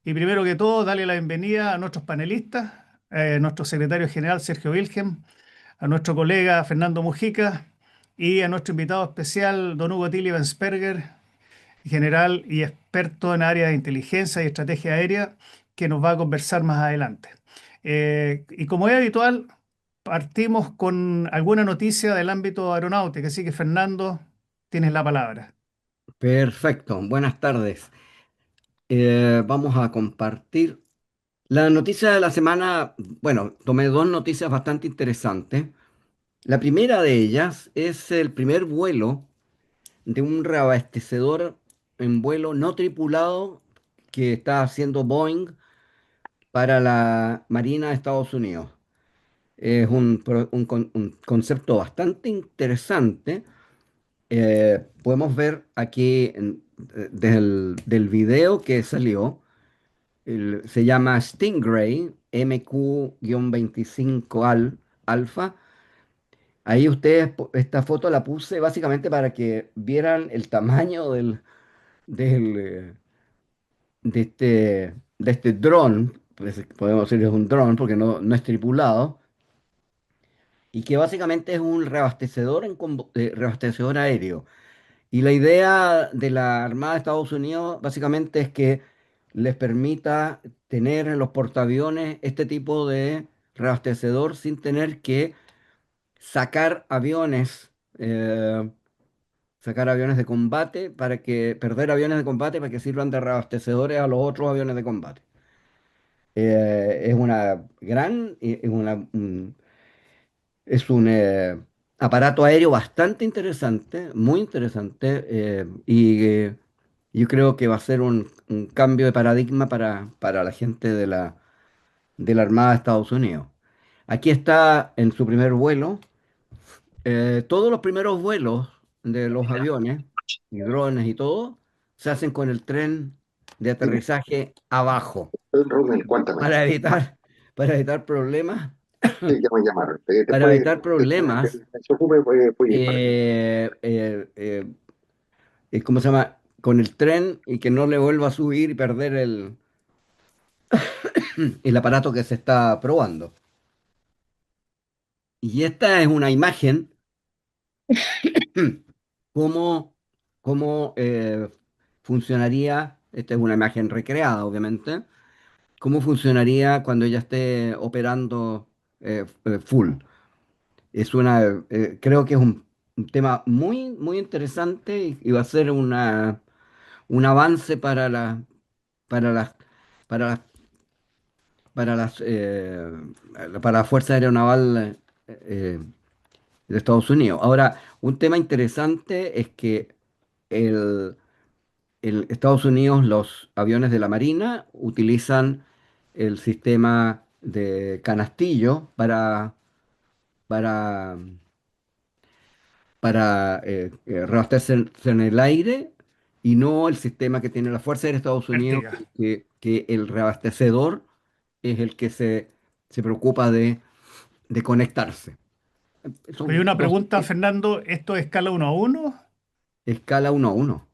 Y primero que todo, darle la bienvenida a nuestros panelistas, nuestro secretario general Sergio Wilhelm, a nuestro colega Fernando Mujica y a nuestro invitado especial, don Hugo Tilly Bensperger, general y experto en área de inteligencia y estrategia aérea, que nos va a conversar más adelante. Y como es habitual, partimos con alguna noticia del ámbito aeronáutico, así que Fernando, tienes la palabra. Perfecto, buenas tardes. Vamos a compartir la noticia de la semana. Bueno, tomé dos noticias bastante interesantes. La primera de ellas es el primer vuelo de un reabastecedor en vuelo no tripulado que está haciendo Boeing para la Marina de Estados Unidos. Es un concepto bastante interesante. Podemos ver aquí del video que salió. Se llama Stingray MQ-25 Alpha. Ahí ustedes, esta foto la puse básicamente para que vieran el tamaño del, eh, de este dron, pues, podemos decir que es un dron porque no es tripulado, y que básicamente es un reabastecedor aéreo. Y la idea de la Armada de Estados Unidos básicamente es que les permita tener en los portaaviones este tipo de reabastecedor sin tener que sacar aviones, eh, sacar aviones de combate perder aviones de combate para que sirvan de reabastecedores a los otros aviones de combate. Es una gran, es un aparato aéreo bastante interesante, muy interesante, yo creo que va a ser un cambio de paradigma para la gente de la Armada de Estados Unidos. Aquí está en su primer vuelo. Todos los primeros vuelos de los aviones y drones y todo se hacen con el tren de Dime, aterrizaje abajo Rubén, cuéntame. para evitar, para evitar problemas, Sí, ya me llamaron. para Después, evitar después que problemas se ocupe, puede ir para allá. eh, eh, eh, ¿cómo se llama? Con el tren y que no le vuelva a subir y perder el aparato que se está probando. Y esta es una imagen, cómo, cómo funcionaría, esta es una imagen recreada, obviamente, cómo funcionaría cuando ella esté operando full. Creo que es un tema muy, muy interesante y va a ser un avance para las, para las, para la Fuerza Aeronaval de Estados Unidos. Ahora, un tema interesante es que el, Estados Unidos, los aviones de la Marina utilizan el sistema de canastillo para, para reabastecerse en el aire y no el sistema que tiene la Fuerza Aérea de Estados Unidos, Vertiga. que el reabastecedor es el que se preocupa de conectarse. Oye, Son una dos pregunta, Fernando, ¿esto es escala 1 a 1? escala 1 a 1.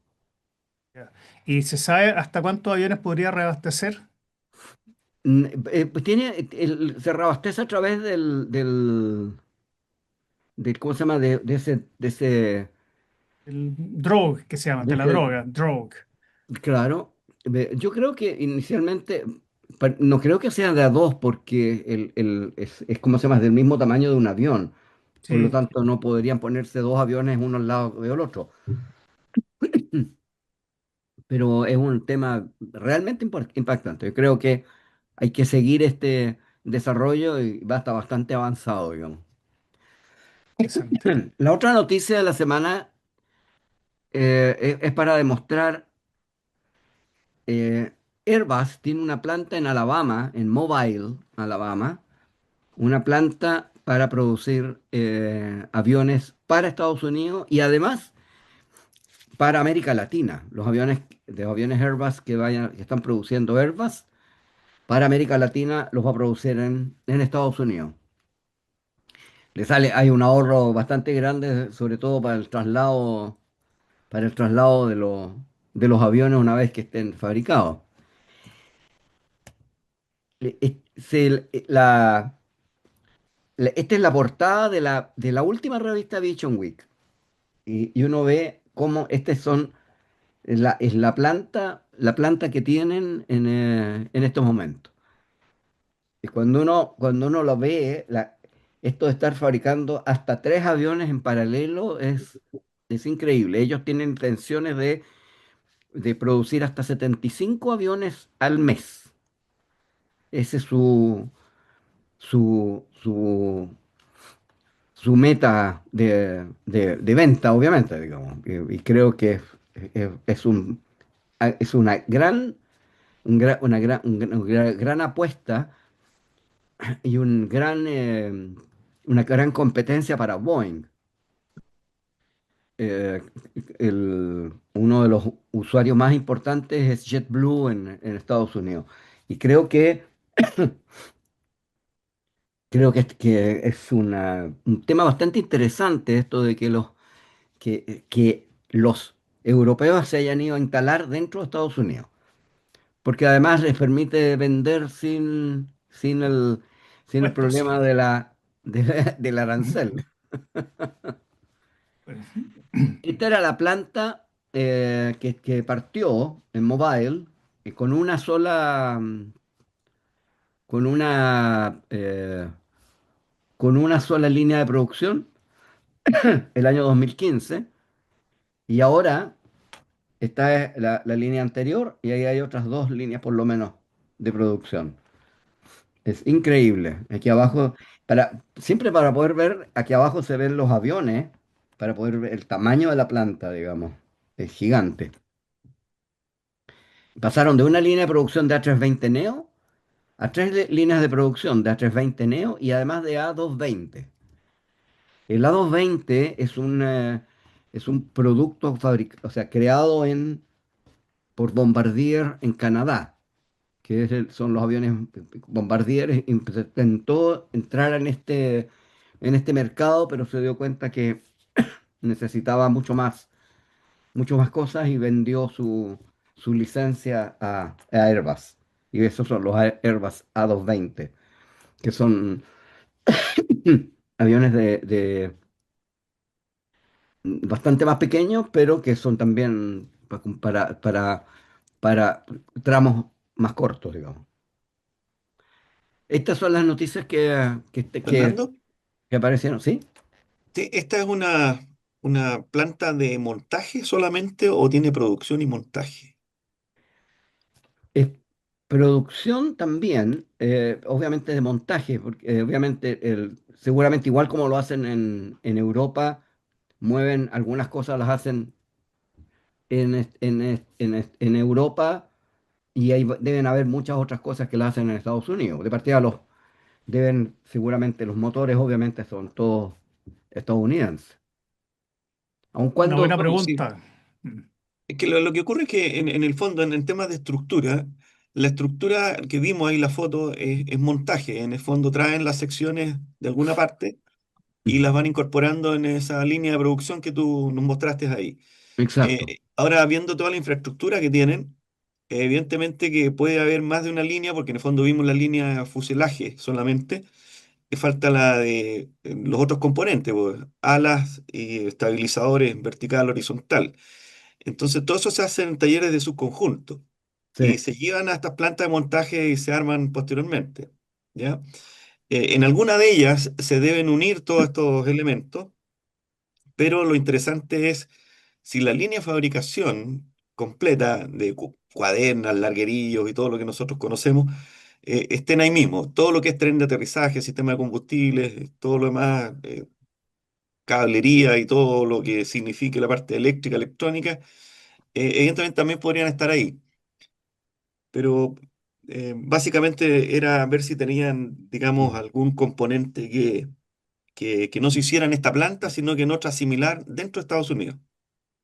Ya. ¿Y se sabe hasta cuántos aviones podría reabastecer? Pues se reabastece a través ¿cómo se llama? El drogue, que se llama, De de la ese, droga, drogue. claro. Yo creo que inicialmente, no creo que sea de a dos, porque es como se llama, del mismo tamaño de un avión. Por lo Sí, tanto, no podrían ponerse dos aviones uno al lado del otro. Pero es un tema realmente impactante. Yo creo que hay que seguir este desarrollo y va a estar bastante avanzado, digamos. interesante. La otra noticia de la semana es para demostrar, Airbus tiene una planta en Alabama, en Mobile, Alabama, una planta para producir aviones para Estados Unidos y además para América Latina. Los aviones Airbus que están produciendo Airbus para América Latina los va a producir en Estados Unidos. Le sale, hay un ahorro bastante grande, sobre todo para el traslado de los aviones una vez que estén fabricados. Le- es- se- Esta es la portada de la última revista Aviation Week. Y uno ve cómo estas son es la planta que tienen en estos momentos. Y cuando uno lo ve, esto de estar fabricando hasta tres aviones en paralelo es increíble. Ellos tienen intenciones de producir hasta 75 aviones al mes. Ese es su, su, su meta de venta, obviamente, digamos. Y creo que es es una una gran apuesta y una gran competencia para Boeing. Eh, Uno de los usuarios más importantes es JetBlue en Estados Unidos. Y que es un tema bastante interesante esto de que los europeos se hayan ido a instalar dentro de Estados Unidos. Porque además les permite vender sin el Puestos, problema sí. del arancel. Pues, Esta era la planta que partió en Mobile con una con con una sola línea de producción el año 2015 y ahora está la línea anterior y ahí hay otras dos líneas por lo menos de producción. Es increíble. Aquí abajo, siempre para poder ver, aquí abajo se ven los aviones, para poder ver el tamaño de la planta, digamos. Es gigante. Pasaron de una línea de producción de A320neo a líneas de producción de A320neo y además de A220. El A220 es un producto o sea, creado por Bombardier en Canadá, que son los aviones Bombardier. Intentó entrar en este mercado, pero se dio cuenta que necesitaba mucho más cosas y vendió su licencia a Airbus. Y esos son los Airbus A220, que son aviones bastante más pequeños, pero que son también para tramos más cortos, digamos. Estas son las noticias Fernando, que aparecieron, ¿sí? ¿esta es una planta de montaje solamente o tiene producción y montaje? Es producción también, obviamente de montaje, porque obviamente seguramente igual como lo hacen en Europa, mueven algunas cosas, las hacen en Europa y ahí deben haber muchas otras cosas que las hacen en Estados Unidos. De partida seguramente los motores obviamente son todos estadounidenses. Aun una cuando, buena No, sí. pregunta. Es que lo que ocurre es que en el fondo, en temas de estructura, la estructura que vimos ahí, la foto, es montaje. En el fondo traen las secciones de alguna parte y las van incorporando en esa línea de producción que tú nos mostraste ahí. exacto, Ahora, viendo toda la infraestructura que tienen, evidentemente que puede haber más de una línea, porque en el fondo vimos la línea fuselaje solamente, que falta la de los otros componentes, pues, alas y estabilizadores vertical, horizontal. Entonces, todo eso se hace en talleres de subconjunto y sí. se llevan a estas plantas de montaje y se arman posteriormente, ¿ya? En alguna de ellas se deben unir todos estos elementos, pero lo interesante es si la línea de fabricación completa de cuadernas, larguerillos y todo lo que nosotros conocemos estén ahí mismo. Todo lo que es tren de aterrizaje, sistema de combustibles, todo lo demás, cablería y todo lo que signifique la parte eléctrica, electrónica, evidentemente también podrían estar ahí. Pero básicamente era ver si tenían, digamos, algún componente que no se hiciera en esta planta, sino que en otra similar dentro de Estados Unidos.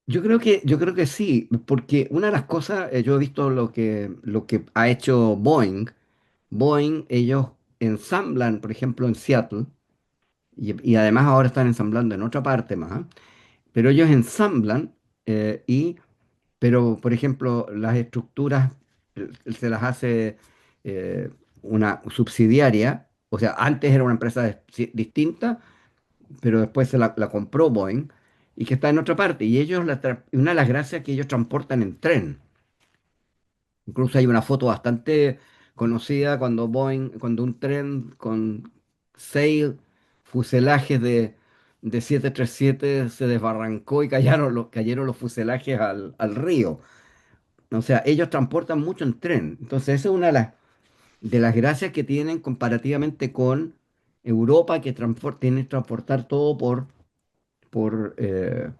Yo creo que sí, porque una de las cosas, yo he visto lo que ha hecho Boeing. Boeing, ellos ensamblan, por ejemplo, en Seattle, y además ahora están ensamblando en otra parte más, pero ellos ensamblan pero por ejemplo las estructuras se las hace eh, una subsidiaria, o sea, antes era una empresa distinta, pero después la compró Boeing y que está en otra parte. Y una de las gracias es que ellos transportan en tren. Incluso hay una foto bastante conocida cuando un tren con 6 fuselajes de 737 se desbarrancó y cayeron los fuselajes al río. O sea, ellos transportan mucho en tren. Entonces, esa es una de las gracias que tienen comparativamente con Europa, que tiene que transportar todo por, eh,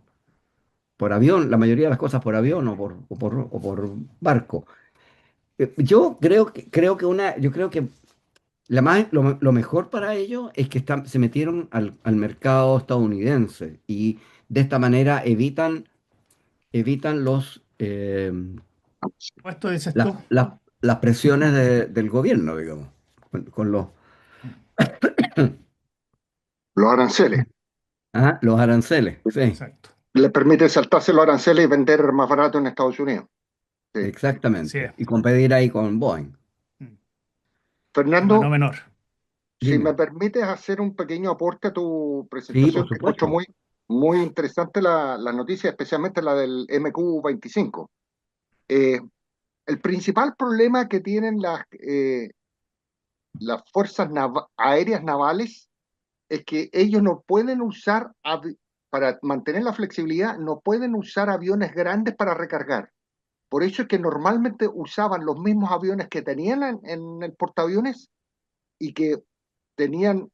por avión, la mayoría de las cosas por avión o por barco. Yo creo que lo mejor para ellos es que se metieron al mercado estadounidense y de esta manera evitan ¿Puesto dices tú? las presiones del gobierno, digamos, con Los aranceles. los aranceles. Sí, Exacto. Les permite saltarse los aranceles y vender más barato en Estados Unidos. Sí. Así exactamente. es. Y competir ahí con Boeing. Mm. Tema no Fernando, menor. si me Dime. permites hacer un pequeño aporte a tu Sí, por presentación, que encuentro supuesto. muy interesante la noticia, especialmente la del MQ-25. Eh, el principal problema que tienen las fuerzas aéreas navales es que ellos no pueden usar, para mantener la flexibilidad, no pueden usar aviones grandes para recargar. Por eso es que normalmente usaban los mismos aviones que tenían en el portaaviones y que tenían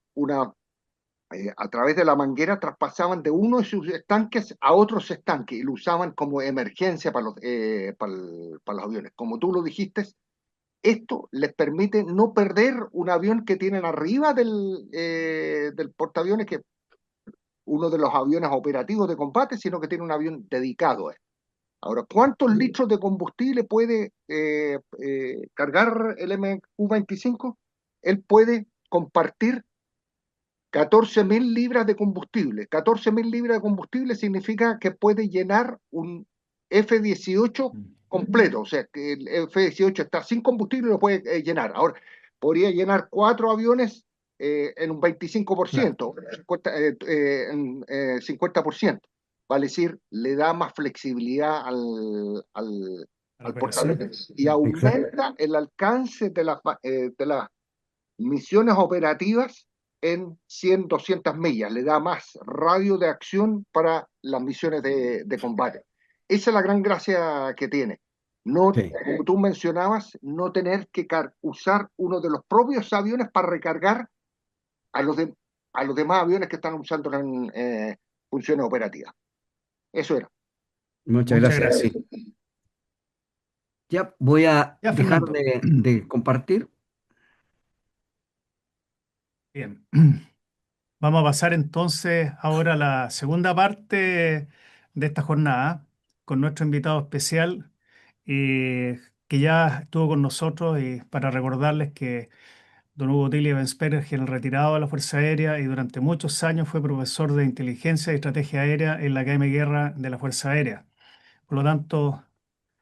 a través de la manguera traspasaban de uno de sus estanques a otros estanques y lo usaban como emergencia para los aviones. Como tú lo dijiste, esto les permite no perder un avión que tienen arriba del portaaviones, que uno de los aviones operativos de combate, sino que tiene un avión dedicado a esto. Ahora, ¿cuántos litros de combustible puede cargar el MQ-25? Él puede compartir 14.000 libras de combustible. 14.000 libras de combustible significa que puede llenar un F-18 completo. O sea, que el F-18 está sin combustible y lo puede llenar. Ahora, podría llenar 4 aviones en un Claro. 25%, 50%. Vale decir, le da más flexibilidad A la al operación. portaaviones y Exacto. aumenta el alcance de las misiones operativas en 100, 200 millas, le da más radio de acción para las misiones de combate. Esa es la gran gracia que tiene. No, Sí. como tú mencionabas, no tener que usar uno de los propios aviones para recargar a a los demás aviones que están usando en funciones operativas. Eso era. Muchas Muchas gracias. gracias. Sí. Ya voy a Ya, dejar Fernando. de compartir. Bien. Vamos a pasar entonces ahora a la segunda parte de esta jornada con nuestro invitado especial que ya estuvo con nosotros y para recordarles que don Hugo Tilly Bensperger, el retirado de la Fuerza Aérea y durante muchos años fue profesor de inteligencia y estrategia aérea en la Academia de Guerra de la Fuerza Aérea. Por lo tanto,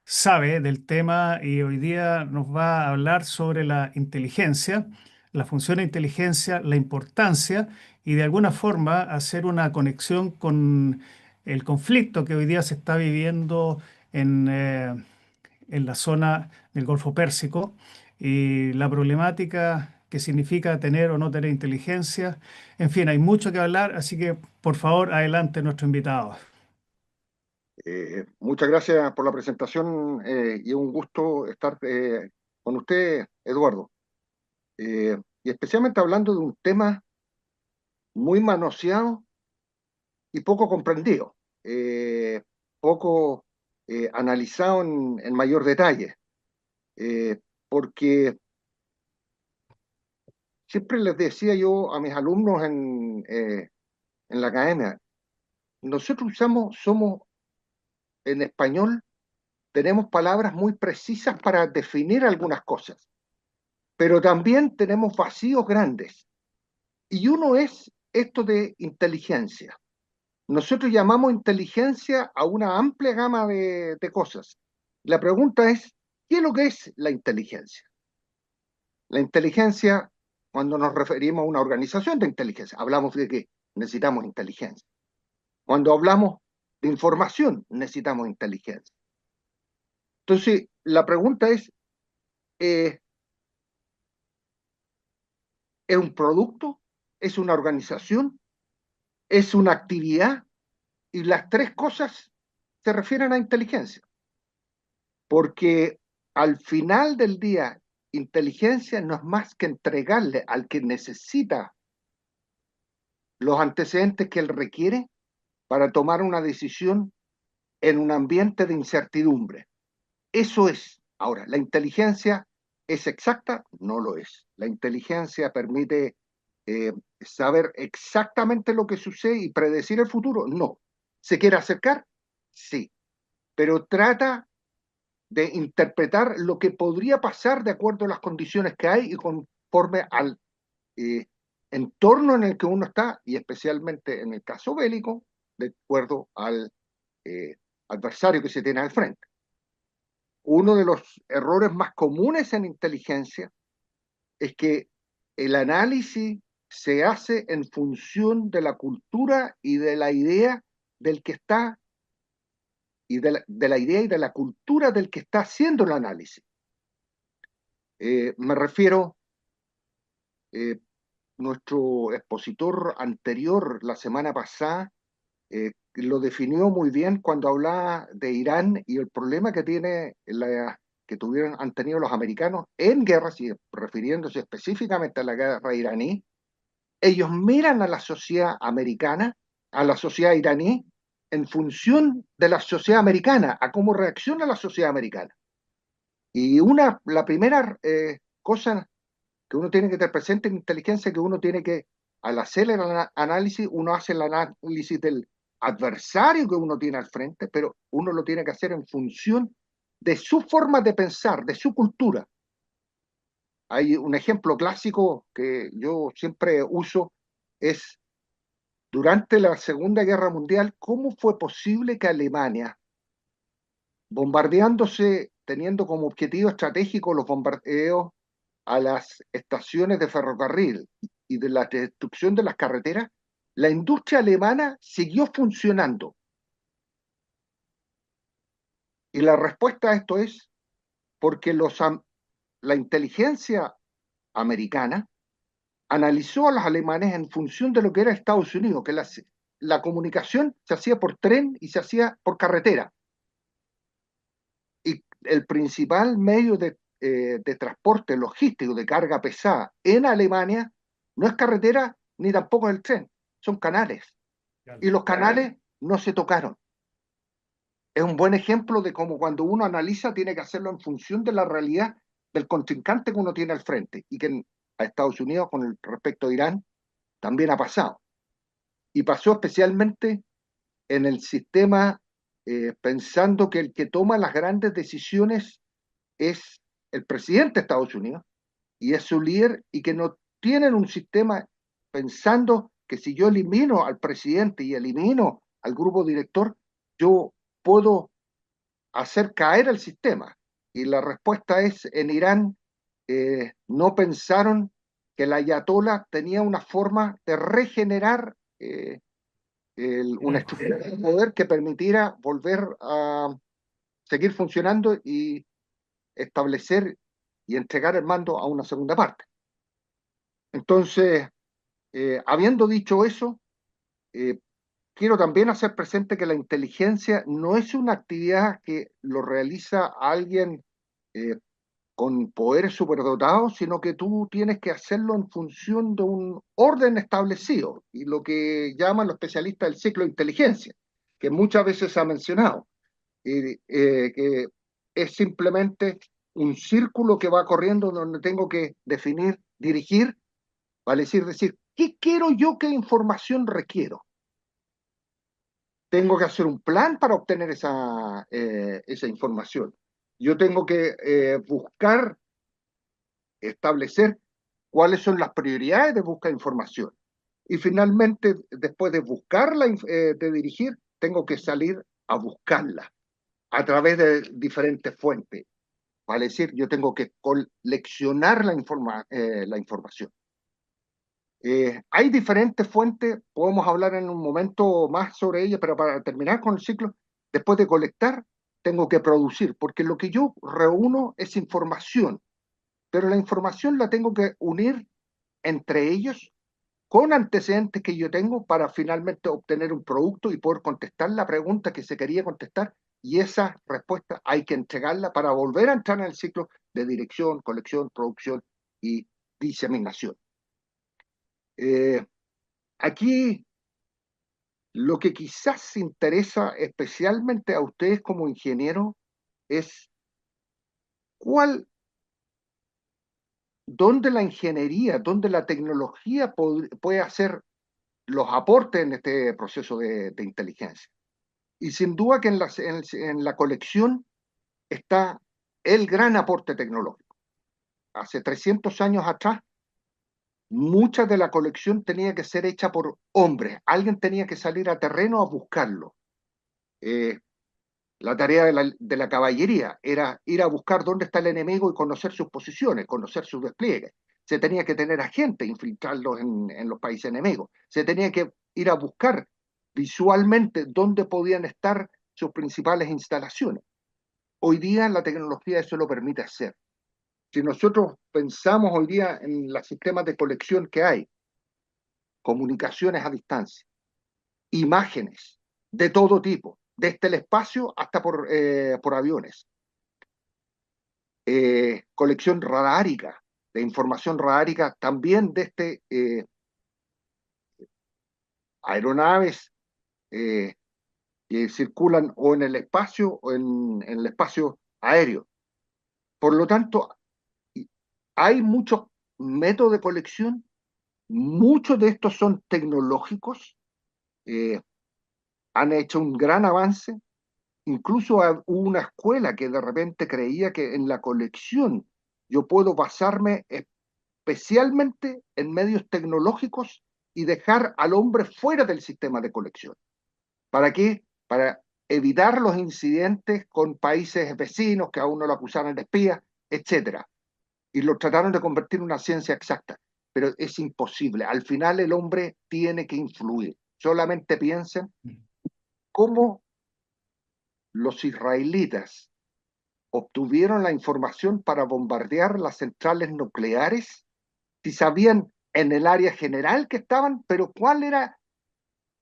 sabe del tema y hoy día nos va a hablar sobre la inteligencia, la función de inteligencia, la importancia y de alguna forma hacer una conexión con el conflicto que hoy día se está viviendo en la zona del Golfo Pérsico y la problemática que significa tener o no tener inteligencia. En fin, hay mucho que hablar, así que por favor, adelante nuestro invitado. Muchas gracias por la presentación y un gusto estar con usted, Eduardo. Y especialmente hablando de un tema muy manoseado y poco comprendido, poco analizado en mayor detalle, porque siempre les decía yo a mis alumnos en la academia, nosotros somos en español, tenemos palabras muy precisas para definir algunas cosas, pero también tenemos vacíos grandes. Y uno es esto de inteligencia. Nosotros llamamos inteligencia a una amplia gama de cosas. La pregunta es, ¿qué es lo que es la inteligencia? La inteligencia, cuando nos referimos a una organización de inteligencia, hablamos de que necesitamos inteligencia. Cuando hablamos de información, necesitamos inteligencia. Entonces, la pregunta ¿es un producto? ¿Es una organización? ¿Es una actividad? Y las tres cosas se refieren a inteligencia. Porque al final del día, inteligencia no es más que entregarle al que necesita los antecedentes que él requiere para tomar una decisión en un ambiente de incertidumbre. Eso es. Ahora, ¿la inteligencia es exacta? No lo es. La inteligencia permite saber exactamente lo que sucede y predecir el futuro. No. ¿Se quiere acercar? Sí. Pero trata de interpretar lo que podría pasar de acuerdo a las condiciones que hay y conforme al eh, entorno en el que uno está, y especialmente en el caso bélico, de acuerdo al adversario que se tiene al frente. Uno de los errores más comunes en inteligencia es que el análisis se hace en función de la cultura y de la idea del que está, y de la idea y de la cultura del que está haciendo el análisis. Me refiero, nuestro expositor anterior la semana pasada lo definió muy bien cuando hablaba de Irán y el problema que han tenido los americanos en guerras, y refiriéndose específicamente a la guerra iraní. Ellos miran a la sociedad americana, a la sociedad iraní, en función de la sociedad americana, a cómo reacciona la sociedad americana. Y la primera cosa que uno tiene que tener presente en inteligencia, que uno tiene que, al hacer el análisis, uno hace el análisis del adversario que uno tiene al frente, pero uno lo tiene que hacer en función de su forma de pensar, de su cultura. Hay un ejemplo clásico que yo siempre uso, es durante la Segunda Guerra Mundial, ¿cómo fue posible que Alemania, bombardeándose, teniendo como objetivo estratégico los bombardeos a las estaciones de ferrocarril y de la destrucción de las carreteras, la industria alemana siguió funcionando? Y la respuesta a esto es porque la inteligencia americana analizó a los alemanes en función de lo que era Estados Unidos, que la comunicación se hacía por tren y se hacía por carretera. Y el principal medio de transporte logístico de carga pesada en Alemania no es carretera ni tampoco es el tren, son canales. Y los canales no se tocaron. Es un buen ejemplo de cómo cuando uno analiza tiene que hacerlo en función de la realidad del contrincante que uno tiene al frente, y que a Estados Unidos con respecto a Irán también ha pasado. Y pasó especialmente en el sistema, pensando que el que toma las grandes decisiones es el presidente de Estados Unidos y es su líder, y que no tienen un sistema pensando que si yo elimino al presidente y elimino al grupo director, yo puedo hacer caer el sistema. Y la respuesta es, en Irán no pensaron que el ayatolá tenía una forma de regenerar una estructura de poder que permitiera volver a seguir funcionando y establecer y entregar el mando a una segunda parte. Entonces, habiendo dicho eso, eh, quiero también hacer presente que la inteligencia no es una actividad que lo realiza alguien eh, con poderes superdotados, sino que tú tienes que hacerlo en función de un orden establecido, y lo que llaman los especialistas el ciclo de inteligencia, que muchas veces se ha mencionado, que es simplemente un círculo que va corriendo donde tengo que definir, dirigir, vale decir, ¿qué quiero yo? ¿Qué información requiero? Tengo que hacer un plan para obtener esa información. Yo tengo que buscar, establecer cuáles son las prioridades de búsqueda de información. y finalmente, después de buscarla, de dirigir, tengo que salir a buscarla a través de diferentes fuentes. Vale decir, yo tengo que coleccionar la información. Hay diferentes fuentes, podemos hablar en un momento más sobre ellas, pero para terminar con el ciclo, después de colectar, tengo que producir, porque lo que yo reúno es información, pero la información la tengo que unir entre ellos con antecedentes que yo tengo para finalmente obtener un producto y poder contestar la pregunta que se quería contestar, y esa respuesta hay que entregarla para volver a entrar en el ciclo de dirección, colección, producción y diseminación. Aquí lo que quizás interesa especialmente a ustedes como ingenieros es dónde la ingeniería, dónde la tecnología puede hacer los aportes en este proceso de inteligencia. Y sin duda que en la colección está el gran aporte tecnológico. Hace 300 años atrás, mucha de la colección tenía que ser hecha por hombres. Alguien tenía que salir a terreno a buscarlo. La tarea de la caballería era ir a buscar dónde está el enemigo y conocer sus posiciones, conocer sus despliegues. Se tenía que tener agentes, infiltrarlos en los países enemigos. Se tenía que ir a buscar visualmente dónde podían estar sus principales instalaciones. Hoy día la tecnología eso lo permite hacer. Si nosotros pensamos hoy día en los sistemas de colección que hay, comunicaciones a distancia, imágenes de todo tipo, desde el espacio hasta por aviones, colección radárica, de información radárica también desde aeronaves que circulan o en el espacio o en el espacio aéreo. Por lo tanto, hay muchos métodos de colección, muchos de estos son tecnológicos, han hecho un gran avance. Incluso hubo una escuela que de repente creía que en la colección yo puedo basarme especialmente en medios tecnológicos y dejar al hombre fuera del sistema de colección. ¿Para qué? Para evitar los incidentes con países vecinos que a uno lo acusaron de espía, etc. Y lo trataron de convertir en una ciencia exacta, pero es imposible. Al final el hombre tiene que influir. Solamente piensen cómo los israelitas obtuvieron la información para bombardear las centrales nucleares, si sabían en el área general que estaban, pero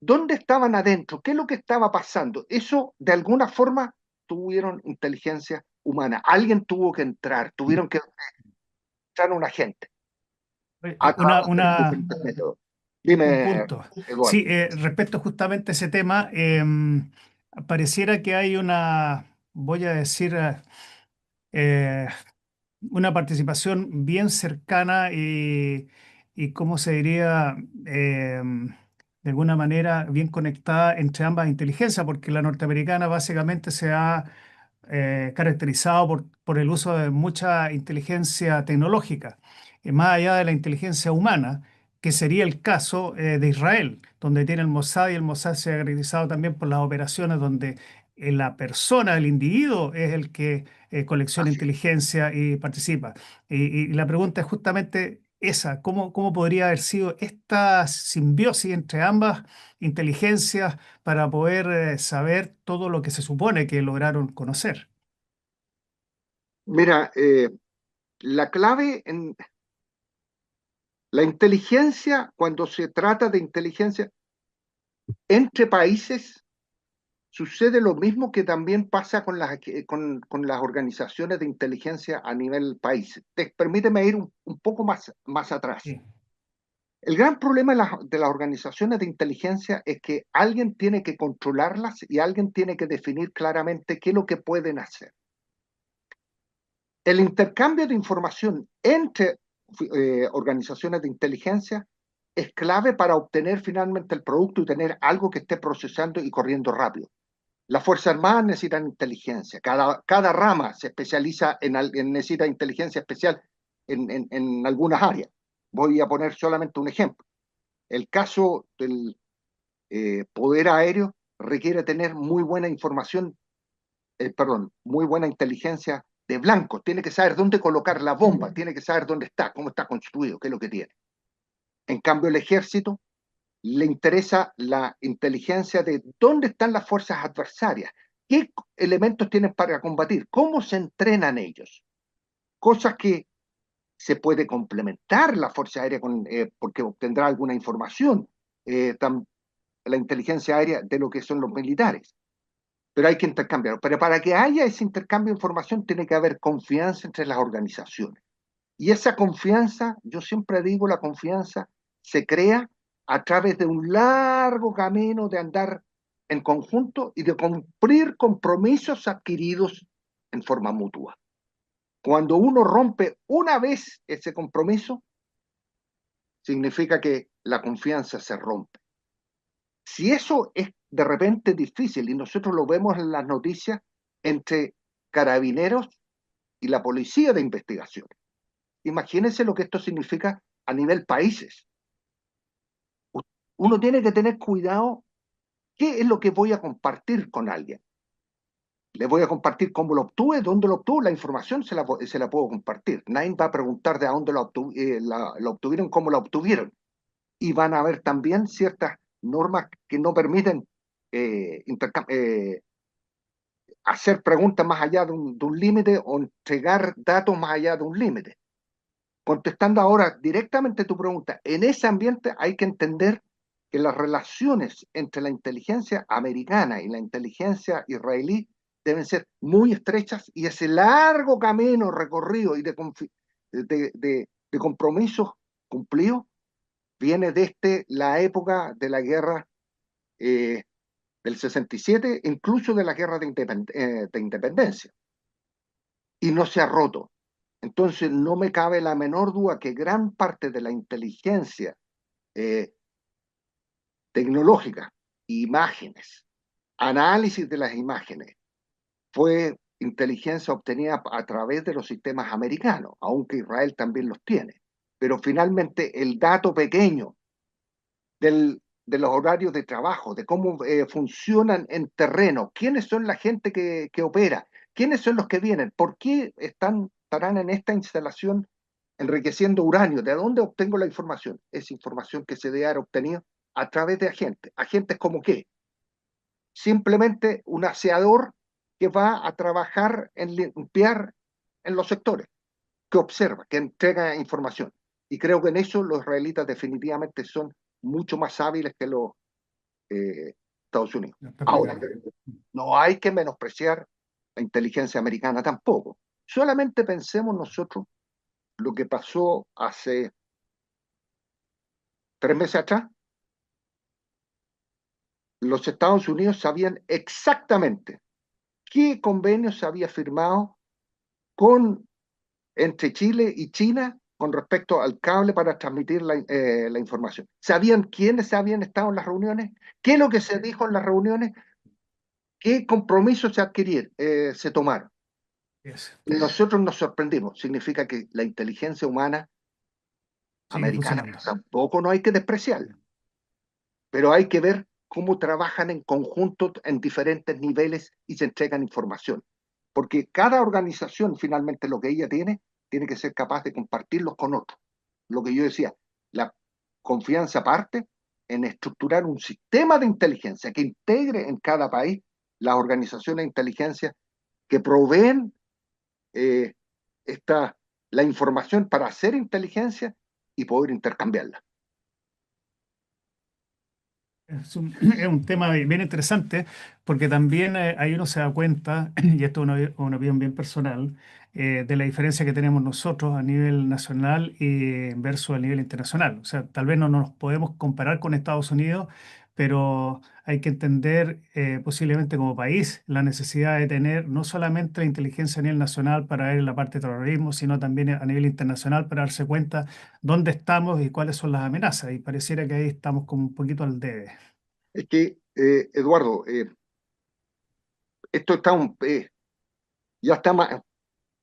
dónde estaban adentro, qué es lo que estaba pasando. Eso, de alguna forma, tuvieron inteligencia humana. Alguien tuvo que entrar, tuvieron que entrar un agente a Una, través de los una, diferentes métodos. un Dime, punto. Eduardo. Sí, respecto justamente a ese tema, pareciera que hay voy a decir, eh, una participación bien cercana y ¿cómo se diría? De alguna manera bien conectada entre ambas inteligencias, porque la norteamericana básicamente se ha caracterizado por el uso de mucha inteligencia tecnológica, más allá de la inteligencia humana, que sería el caso de Israel, donde tiene el Mossad, y el Mossad se ha caracterizado también por las operaciones donde la persona, el individuo, es el que colecciona Así es. inteligencia y participa. Y la pregunta es justamente esa, ¿cómo podría haber sido esta simbiosis entre ambas inteligencias para poder saber todo lo que se supone que lograron conocer? Mira, la clave en la inteligencia, cuando se trata de inteligencia entre países, sucede lo mismo que también pasa con las organizaciones de inteligencia a nivel país. Permíteme ir un poco más atrás. Sí. El gran problema de las organizaciones de inteligencia es que alguien tiene que controlarlas y alguien tiene que definir claramente qué es lo que pueden hacer. El intercambio de información entre organizaciones de inteligencia es clave para obtener finalmente el producto y tener algo que esté procesando y corriendo rápido. Las Fuerzas Armadas necesitan inteligencia. Cada rama se especializa necesita inteligencia especial en algunas áreas. Voy a poner solamente un ejemplo. El caso del poder aéreo requiere tener muy buena información, perdón, muy buena inteligencia de blanco. Tiene que saber dónde colocar la bomba, tiene que saber dónde está, cómo está construido, qué es lo que tiene. En cambio, el ejército le interesa la inteligencia de dónde están las fuerzas adversarias, qué elementos tienen para combatir, cómo se entrenan ellos. Cosas que se puede complementar la Fuerza Aérea porque obtendrá alguna información, la inteligencia aérea de lo que son los militares. Pero hay que intercambiarlo. Pero para que haya ese intercambio de información tiene que haber confianza entre las organizaciones. Y esa confianza, yo siempre digo, la confianza se crea a través de un largo camino de andar en conjunto y de cumplir compromisos adquiridos en forma mutua. Cuando uno rompe una vez ese compromiso, significa que la confianza se rompe. Si eso es de repente difícil, y nosotros lo vemos en las noticias entre carabineros y la policía de investigación, imagínense lo que esto significa a nivel países. Uno tiene que tener cuidado qué es lo que voy a compartir con alguien. Le voy a compartir cómo lo obtuve, dónde lo obtuve, la información se la puedo compartir. Nadie va a preguntar de dónde lo obtuvieron, cómo la obtuvieron. Y van a haber también ciertas normas que no permiten hacer preguntas más allá de un límite o entregar datos más allá de un límite. Contestando ahora directamente tu pregunta, en ese ambiente hay que entender que las relaciones entre la inteligencia americana y la inteligencia israelí deben ser muy estrechas y ese largo camino recorrido y de compromisos cumplidos viene desde la época de la guerra del 67, incluso de la guerra de independencia, y no se ha roto. Entonces, no me cabe la menor duda que gran parte de la inteligencia eh, tecnológica, imágenes, análisis de las imágenes, fue inteligencia obtenida a través de los sistemas americanos, aunque Israel también los tiene. Pero finalmente el dato pequeño de los horarios de trabajo, de cómo funcionan en terreno, quiénes son la gente que opera, quiénes son los que vienen, por qué estarán en esta instalación enriqueciendo uranio, de dónde obtengo la información. Es información que se debe haber obtenido a través de agentes. ¿Agentes como qué? Simplemente un aseador que va a trabajar en limpiar en los sectores, que observa, que entrega información. Y creo que en eso los israelitas definitivamente son mucho más hábiles que los Estados Unidos. Ahora, no hay que menospreciar la inteligencia americana tampoco. Solamente pensemos nosotros lo que pasó hace 3 meses atrás. Los Estados Unidos sabían exactamente qué convenio se había firmado entre Chile y China con respecto al cable para transmitir la información. ¿Sabían quiénes habían estado en las reuniones? ¿Qué es lo que se dijo en las reuniones? ¿Qué compromisos se tomaron? Yes. Y nosotros nos sorprendimos. Significa que la inteligencia humana Sigue americana funcionando. tampoco no hay que despreciarla, pero hay que ver cómo trabajan en conjunto en diferentes niveles y se entregan información. Porque cada organización finalmente lo que ella tiene que ser capaz de compartirlos con otros. Lo que yo decía, la confianza parte en estructurar un sistema de inteligencia que integre en cada país las organizaciones de inteligencia que proveen eh, la información para hacer inteligencia y poder intercambiarla. Es un tema bien interesante porque también ahí uno se da cuenta, y esto es una opinión bien personal, de la diferencia que tenemos nosotros a nivel nacional versus a nivel internacional. O sea, tal vez no nos podemos comparar con Estados Unidos, pero hay que entender posiblemente como país la necesidad de tener no solamente la inteligencia a nivel nacional para ver la parte de terrorismo, sino también a nivel internacional para darse cuenta dónde estamos y cuáles son las amenazas. Y pareciera que ahí estamos como un poquito al debe. Es que, Eduardo, esto ya está más,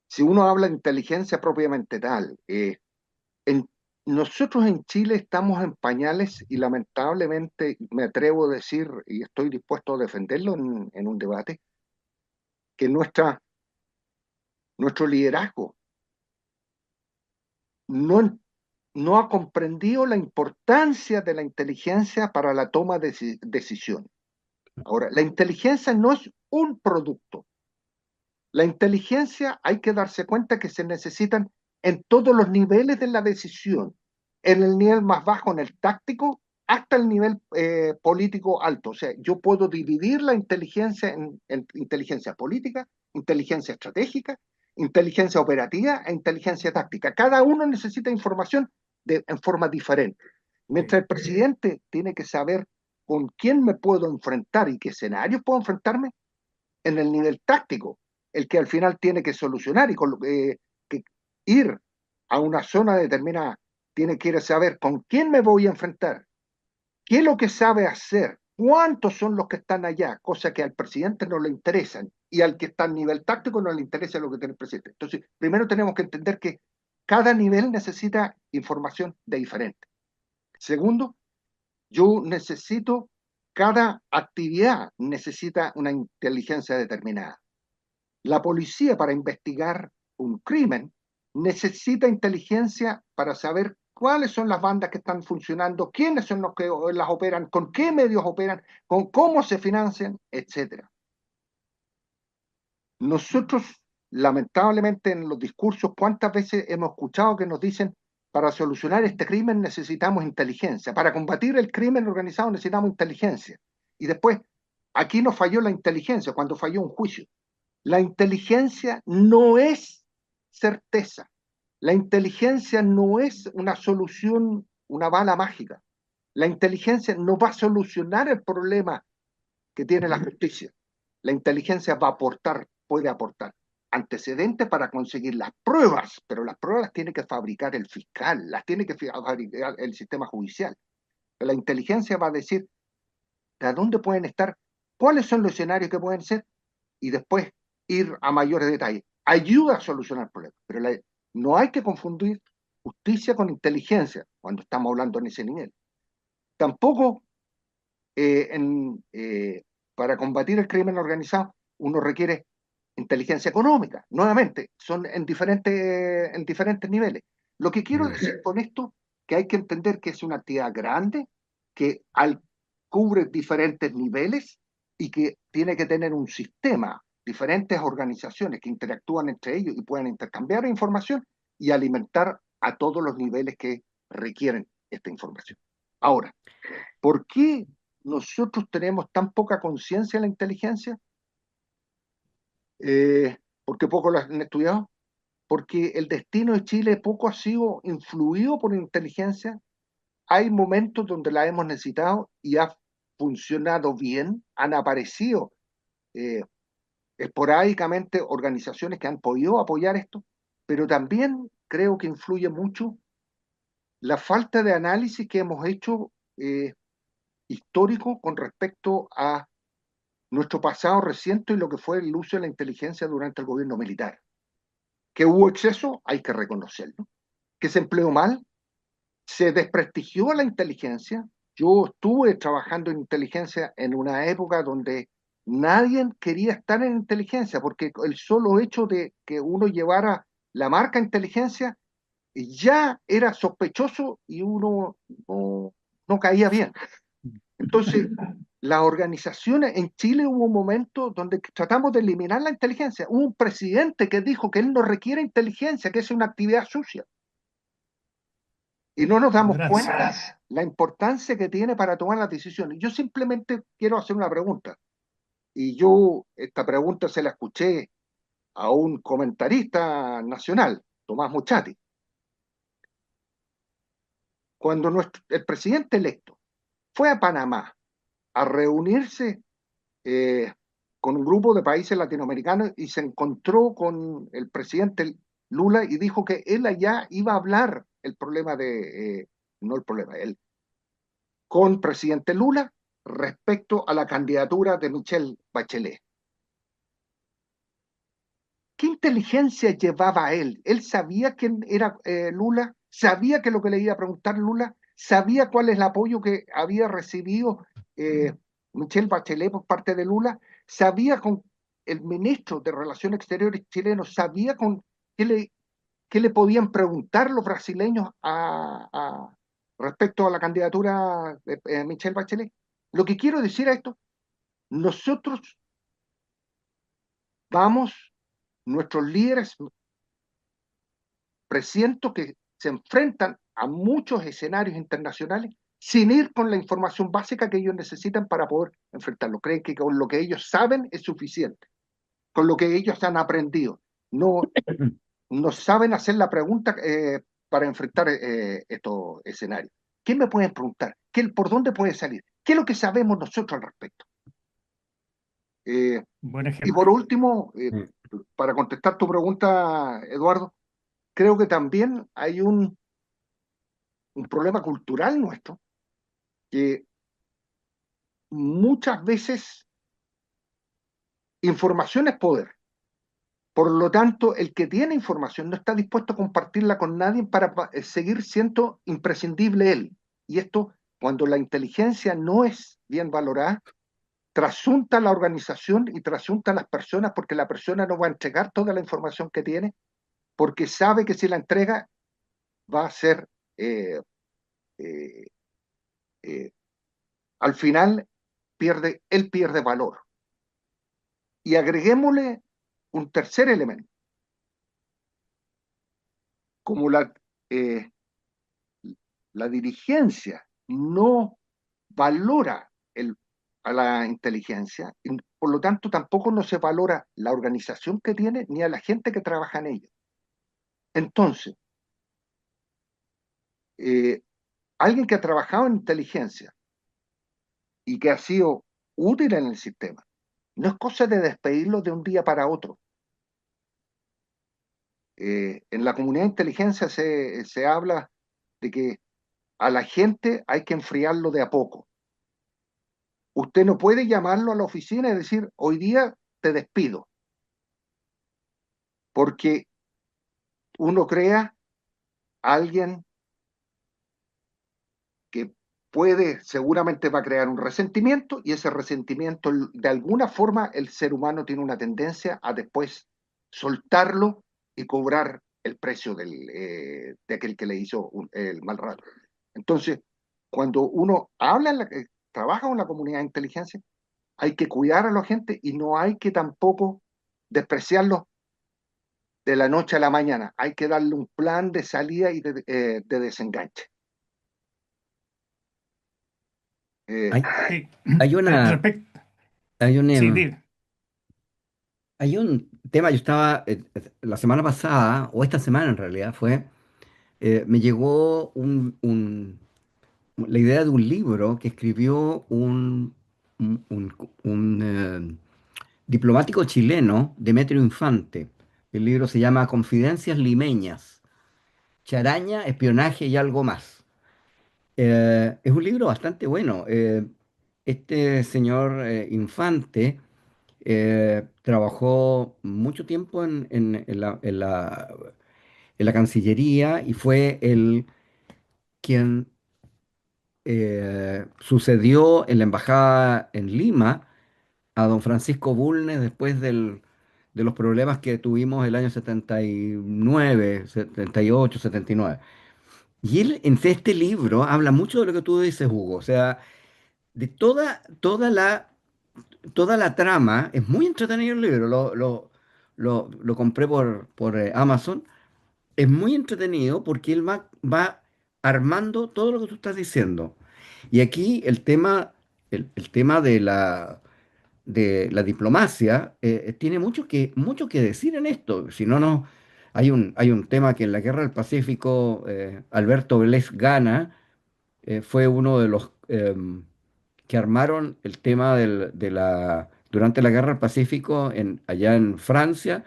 si uno habla de inteligencia propiamente tal, en nosotros en Chile estamos en pañales y lamentablemente me atrevo a decir, y estoy dispuesto a defenderlo en un debate, que nuestro liderazgo no, no ha comprendido la importancia de la inteligencia para la toma de decisiones. Ahora, la inteligencia no es un producto. La inteligencia hay que darse cuenta que se necesitan en todos los niveles de la decisión, en el nivel más bajo, en el táctico, hasta el nivel político alto. O sea, yo puedo dividir la inteligencia en inteligencia política, inteligencia estratégica, inteligencia operativa e inteligencia táctica. Cada uno necesita información en forma diferente. Mientras el presidente tiene que saber con quién me puedo enfrentar y qué escenarios puedo enfrentarme en el nivel táctico, el que al final tiene que solucionar y que ir a una zona determinada, tiene que ir a saber con quién me voy a enfrentar, qué es lo que sabe hacer, cuántos son los que están allá, cosa que al presidente no le interesan y al que está a nivel táctico no le interesa lo que tiene el presidente. Entonces, primero tenemos que entender que cada nivel necesita información de diferente. Segundo, yo necesito, cada actividad necesita una inteligencia determinada. La policía para investigar un crimen necesita inteligencia para saber cuáles son las bandas que están funcionando, quiénes son los que las operan, con qué medios operan, con cómo se financian, etc. Nosotros, lamentablemente, en los discursos, ¿cuántas veces hemos escuchado que nos dicen, para solucionar este crimen necesitamos inteligencia, para combatir el crimen organizado necesitamos inteligencia? Y después, aquí nos falló la inteligencia cuando falló un juicio. La inteligencia no es certeza. La inteligencia no es una solución, una bala mágica. La inteligencia no va a solucionar el problema que tiene la justicia. La inteligencia va a aportar, puede aportar antecedentes para conseguir las pruebas, pero las pruebas las tiene que fabricar el fiscal, las tiene que fabricar el sistema judicial. La inteligencia va a decir de dónde pueden estar, cuáles son los escenarios que pueden ser, y después ir a mayores detalles. Ayuda a solucionar problemas, pero no hay que confundir justicia con inteligencia cuando estamos hablando en ese nivel. Tampoco para combatir el crimen organizado uno requiere inteligencia económica. Nuevamente, son en diferentes niveles. Lo que quiero decir con esto, que hay que entender que es una actividad grande, que cubre diferentes niveles y que tiene que tener un sistema, diferentes organizaciones que interactúan entre ellos y pueden intercambiar información y alimentar a todos los niveles que requieren esta información. Ahora, ¿por qué nosotros tenemos tan poca conciencia de la inteligencia? Porque poco la han estudiado, porque el destino de Chile poco ha sido influido por inteligencia. Hay momentos donde la hemos necesitado y ha funcionado bien, han aparecido eh, esporádicamente organizaciones que han podido apoyar esto, pero también creo que influye mucho la falta de análisis que hemos hecho histórico con respecto a nuestro pasado reciente y lo que fue el uso de la inteligencia durante el gobierno militar. Que hubo exceso, hay que reconocerlo. Que se empleó mal, se desprestigió la inteligencia. Yo estuve trabajando en inteligencia en una época donde nadie quería estar en inteligencia, porque el solo hecho de que uno llevara la marca inteligencia ya era sospechoso y uno no caía bien. Entonces, las organizaciones en Chile hubo un momento donde tratamos de eliminar la inteligencia. Hubo un presidente que dijo que él no requiere inteligencia, que es una actividad sucia. Y no nos damos cuenta la importancia que tiene para tomar las decisiones. Yo simplemente quiero hacer una pregunta. Y yo esta pregunta se la escuché a un comentarista nacional, Tomás Muchati. Cuando el presidente electo fue a Panamá a reunirse con un grupo de países latinoamericanos y se encontró con el presidente Lula y dijo que él allá iba a hablar el problema no el problema, él, con presidente Lula respecto a la candidatura de Michelle Bachelet. ¿Qué inteligencia llevaba él? ¿Él sabía quién era Lula? sabía que lo que le iba a preguntar Lula, sabía cuál es el apoyo que había recibido Michelle Bachelet por parte de Lula, sabía con el ministro de Relaciones Exteriores chileno, sabía con qué le podían preguntar los brasileños respecto a la candidatura de Michelle Bachelet. Lo que quiero decir a esto, nosotros vamos, nuestros líderes, presiento que se enfrentan a muchos escenarios internacionales sin ir con la información básica que ellos necesitan para poder enfrentarlo. Creen que con lo que ellos saben es suficiente, con lo que ellos han aprendido. No, no saben hacer la pregunta para enfrentar estos escenarios. ¿Qué me pueden preguntar? ¿Por dónde puede salir? ¿Qué es lo que sabemos nosotros al respecto? Buen Y por ejemplo. último, Mm. para contestar tu pregunta, Eduardo, creo que también hay un problema cultural nuestro, que muchas veces información es poder. Por lo tanto, el que tiene información no está dispuesto a compartirla con nadie para seguir siendo imprescindible él. Y esto, cuando la inteligencia no es bien valorada, trasunta la organización y trasunta a las personas, porque la persona no va a entregar toda la información que tiene, porque sabe que si la entrega va a ser, eh, eh, eh, al final, él pierde valor. Y agreguémosle un tercer elemento, como eh, la dirigencia no valora a la inteligencia, y por lo tanto tampoco no se valora la organización que tiene ni a la gente que trabaja en ella. Entonces, eh, alguien que ha trabajado en inteligencia y que ha sido útil en el sistema, no es cosa de despedirlo de un día para otro. En la comunidad de inteligencia se habla de que a la gente hay que enfriarlo de a poco. Usted no puede llamarlo a la oficina y decir, hoy día te despido, porque uno crea a alguien que seguramente va a crear un resentimiento, y ese resentimiento, de alguna forma, el ser humano tiene una tendencia a después soltarlo y cobrar el precio de aquel que le hizo el mal rato. Entonces, cuando uno trabaja con la comunidad de inteligencia, hay que cuidar a la gente y no hay que tampoco despreciarlos de la noche a la mañana. Hay que darle un plan de salida y de desenganche. Eh, Hay, Sí. hay una, Respecto, hay un, sí, dime. hay un tema, yo estaba la semana pasada, o esta semana en realidad fue, me llegó la idea de un libro que escribió un diplomático chileno, Demetrio Infante. El libro se llama Confidencias Limeñas, Charaña, Espionaje y algo más. Es un libro bastante bueno. Este señor Infante trabajó mucho tiempo en la Cancillería y fue el quien sucedió en la embajada en Lima a don Francisco Bulnes después de los problemas que tuvimos el año 79, 78, 79. Y él en este libro habla mucho de lo que tú dices, Hugo. O sea, de toda la trama. Es muy entretenido el libro. Lo compré por Amazon. Es muy entretenido porque él va armando todo lo que tú estás diciendo. Y aquí el tema de la diplomacia tiene mucho que decir en esto. Si no, no. Hay un tema que en la Guerra del Pacífico Alberto Vélez Gana fue uno de los que armaron el tema durante la Guerra del Pacífico allá en Francia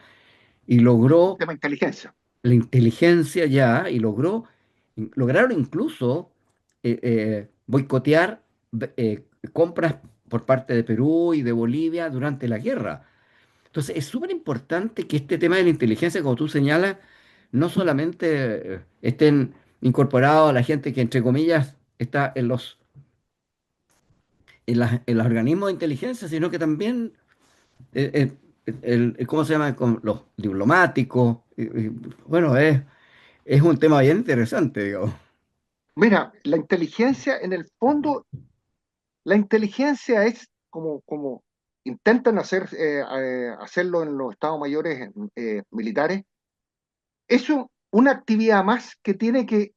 y logró tema de inteligencia. la inteligencia ya y lograron incluso boicotear compras por parte de Perú y de Bolivia durante la guerra. Entonces, es súper importante que este tema de la inteligencia, como tú señalas, no solamente estén incorporado a la gente que, entre comillas, está en los organismos de inteligencia, sino que también, ¿cómo se llama? Con los diplomáticos. Bueno, es un tema bien interesante, digamos. Mira, la inteligencia, en el fondo, la inteligencia es como intentan hacerlo en los estados mayores militares. Es una actividad más que tiene que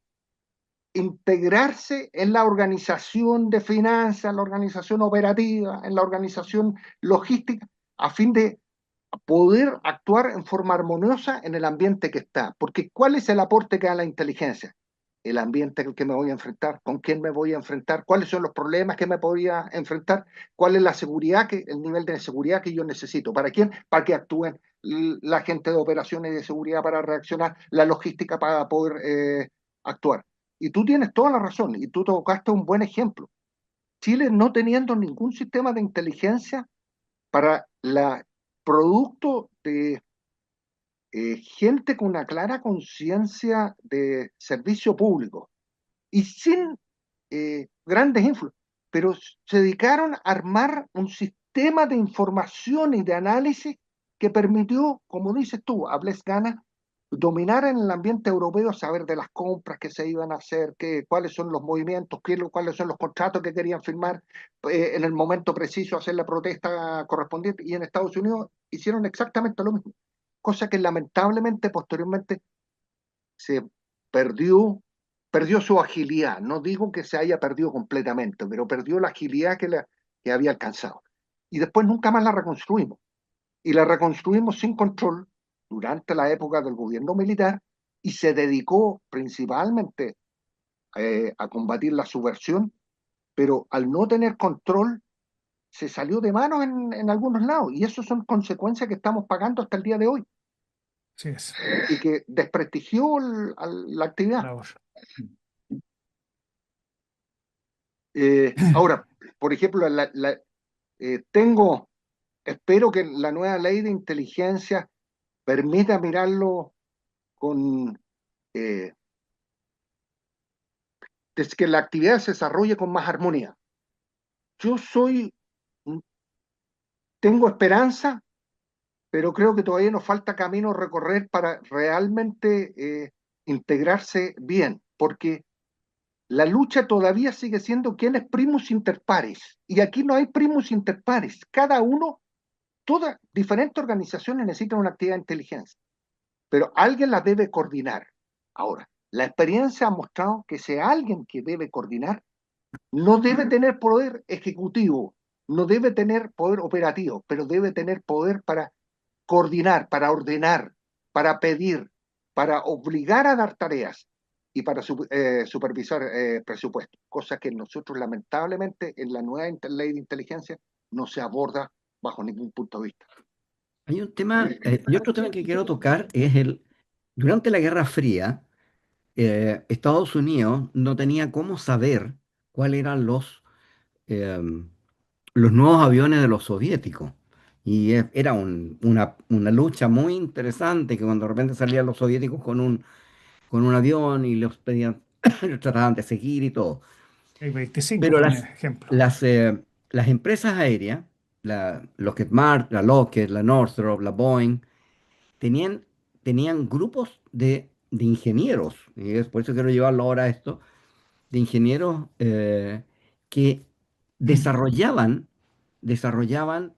integrarse en la organización de finanzas, en la organización operativa, en la organización logística, a fin de poder actuar en forma armoniosa en el ambiente que está. Porque ¿cuál es el aporte que da la inteligencia? El ambiente al que me voy a enfrentar, con quién me voy a enfrentar, cuáles son los problemas que me podría enfrentar, cuál es la seguridad, el nivel de seguridad que yo necesito, para quién, para que actúen la gente de operaciones de seguridad para reaccionar, la logística para poder actuar. Y tú tienes toda la razón, y tú tocaste un buen ejemplo. Chile no teniendo ningún sistema de inteligencia para la producto de gente con una clara conciencia de servicio público y sin grandes influencias, pero se dedicaron a armar un sistema de información y de análisis que permitió, como dices tú, a Blest Gana, dominar en el ambiente europeo, saber de las compras que se iban a hacer, cuáles son los movimientos, cuáles son los contratos que querían firmar, en el momento preciso hacer la protesta correspondiente, y en Estados Unidos hicieron exactamente lo mismo, cosa que lamentablemente posteriormente se perdió, perdió su agilidad. No digo que se haya perdido completamente, pero perdió la agilidad que había alcanzado. Y después nunca más la reconstruimos. Y la reconstruimos sin control durante la época del gobierno militar y se dedicó principalmente a combatir la subversión, pero al no tener control se salió de manos en algunos lados y eso son consecuencias que estamos pagando hasta el día de hoy Así es. y que desprestigió la actividad. Labor. Ahora, por ejemplo, tengo, espero que la nueva ley de inteligencia permita mirarlo con, eh, que la actividad se desarrolle con más armonía. Yo soy, tengo esperanza, pero creo que todavía nos falta camino a recorrer para realmente integrarse bien, porque la lucha todavía sigue siendo quién es primus inter pares, y aquí no hay primus inter pares, cada uno, todas diferentes organizaciones necesitan una actividad de inteligencia, pero alguien la debe coordinar. Ahora, la experiencia ha mostrado que ese alguien que debe coordinar no debe tener poder ejecutivo, no debe tener poder operativo, pero debe tener poder para coordinar, para ordenar, para pedir, para obligar a dar tareas y para supervisar presupuestos, cosa que nosotros lamentablemente en la nueva ley de inteligencia no se aborda bajo ningún punto de vista. Hay un tema, y otro tema que quiero tocar es durante la Guerra Fría, Estados Unidos no tenía cómo saber cuáles eran los nuevos aviones de los soviéticos. Y era una lucha muy interesante que cuando de repente salían los soviéticos con un avión y los pedían, los trataban de seguir y todo. El 25 Pero fue un ejemplo. las empresas aéreas, la Lockheed Martin, la Lockheed, la Northrop, la Boeing, tenían, tenían grupos de ingenieros, y es por eso quiero llevarlo ahora a esto, de ingenieros que desarrollaban, desarrollaban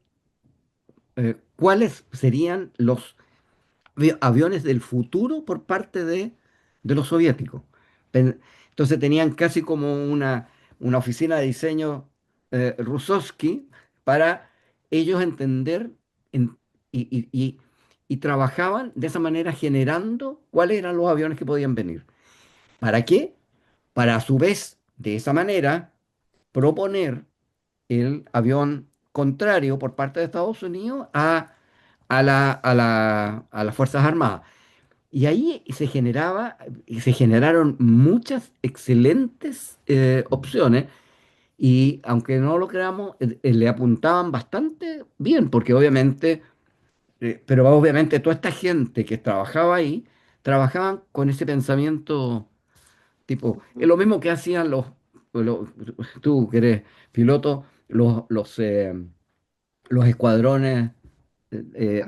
cuáles serían los aviones del futuro por parte de los soviéticos. Entonces tenían casi como una oficina de diseño Rusovsky para ellos entender en- y, y- y- y trabajaban de esa manera generando cuáles eran los aviones que podían venir. ¿Para qué? Para a su vez, de esa manera, proponer el avión contrario por parte de Estados Unidos a las Fuerzas Armadas. Y ahí y se generaron muchas excelentes opciones y aunque no lo creamos, le apuntaban bastante bien, porque obviamente, pero obviamente toda esta gente que trabajaba ahí, trabajaban con ese pensamiento tipo, es lo mismo que hacían tú que eres piloto, los escuadrones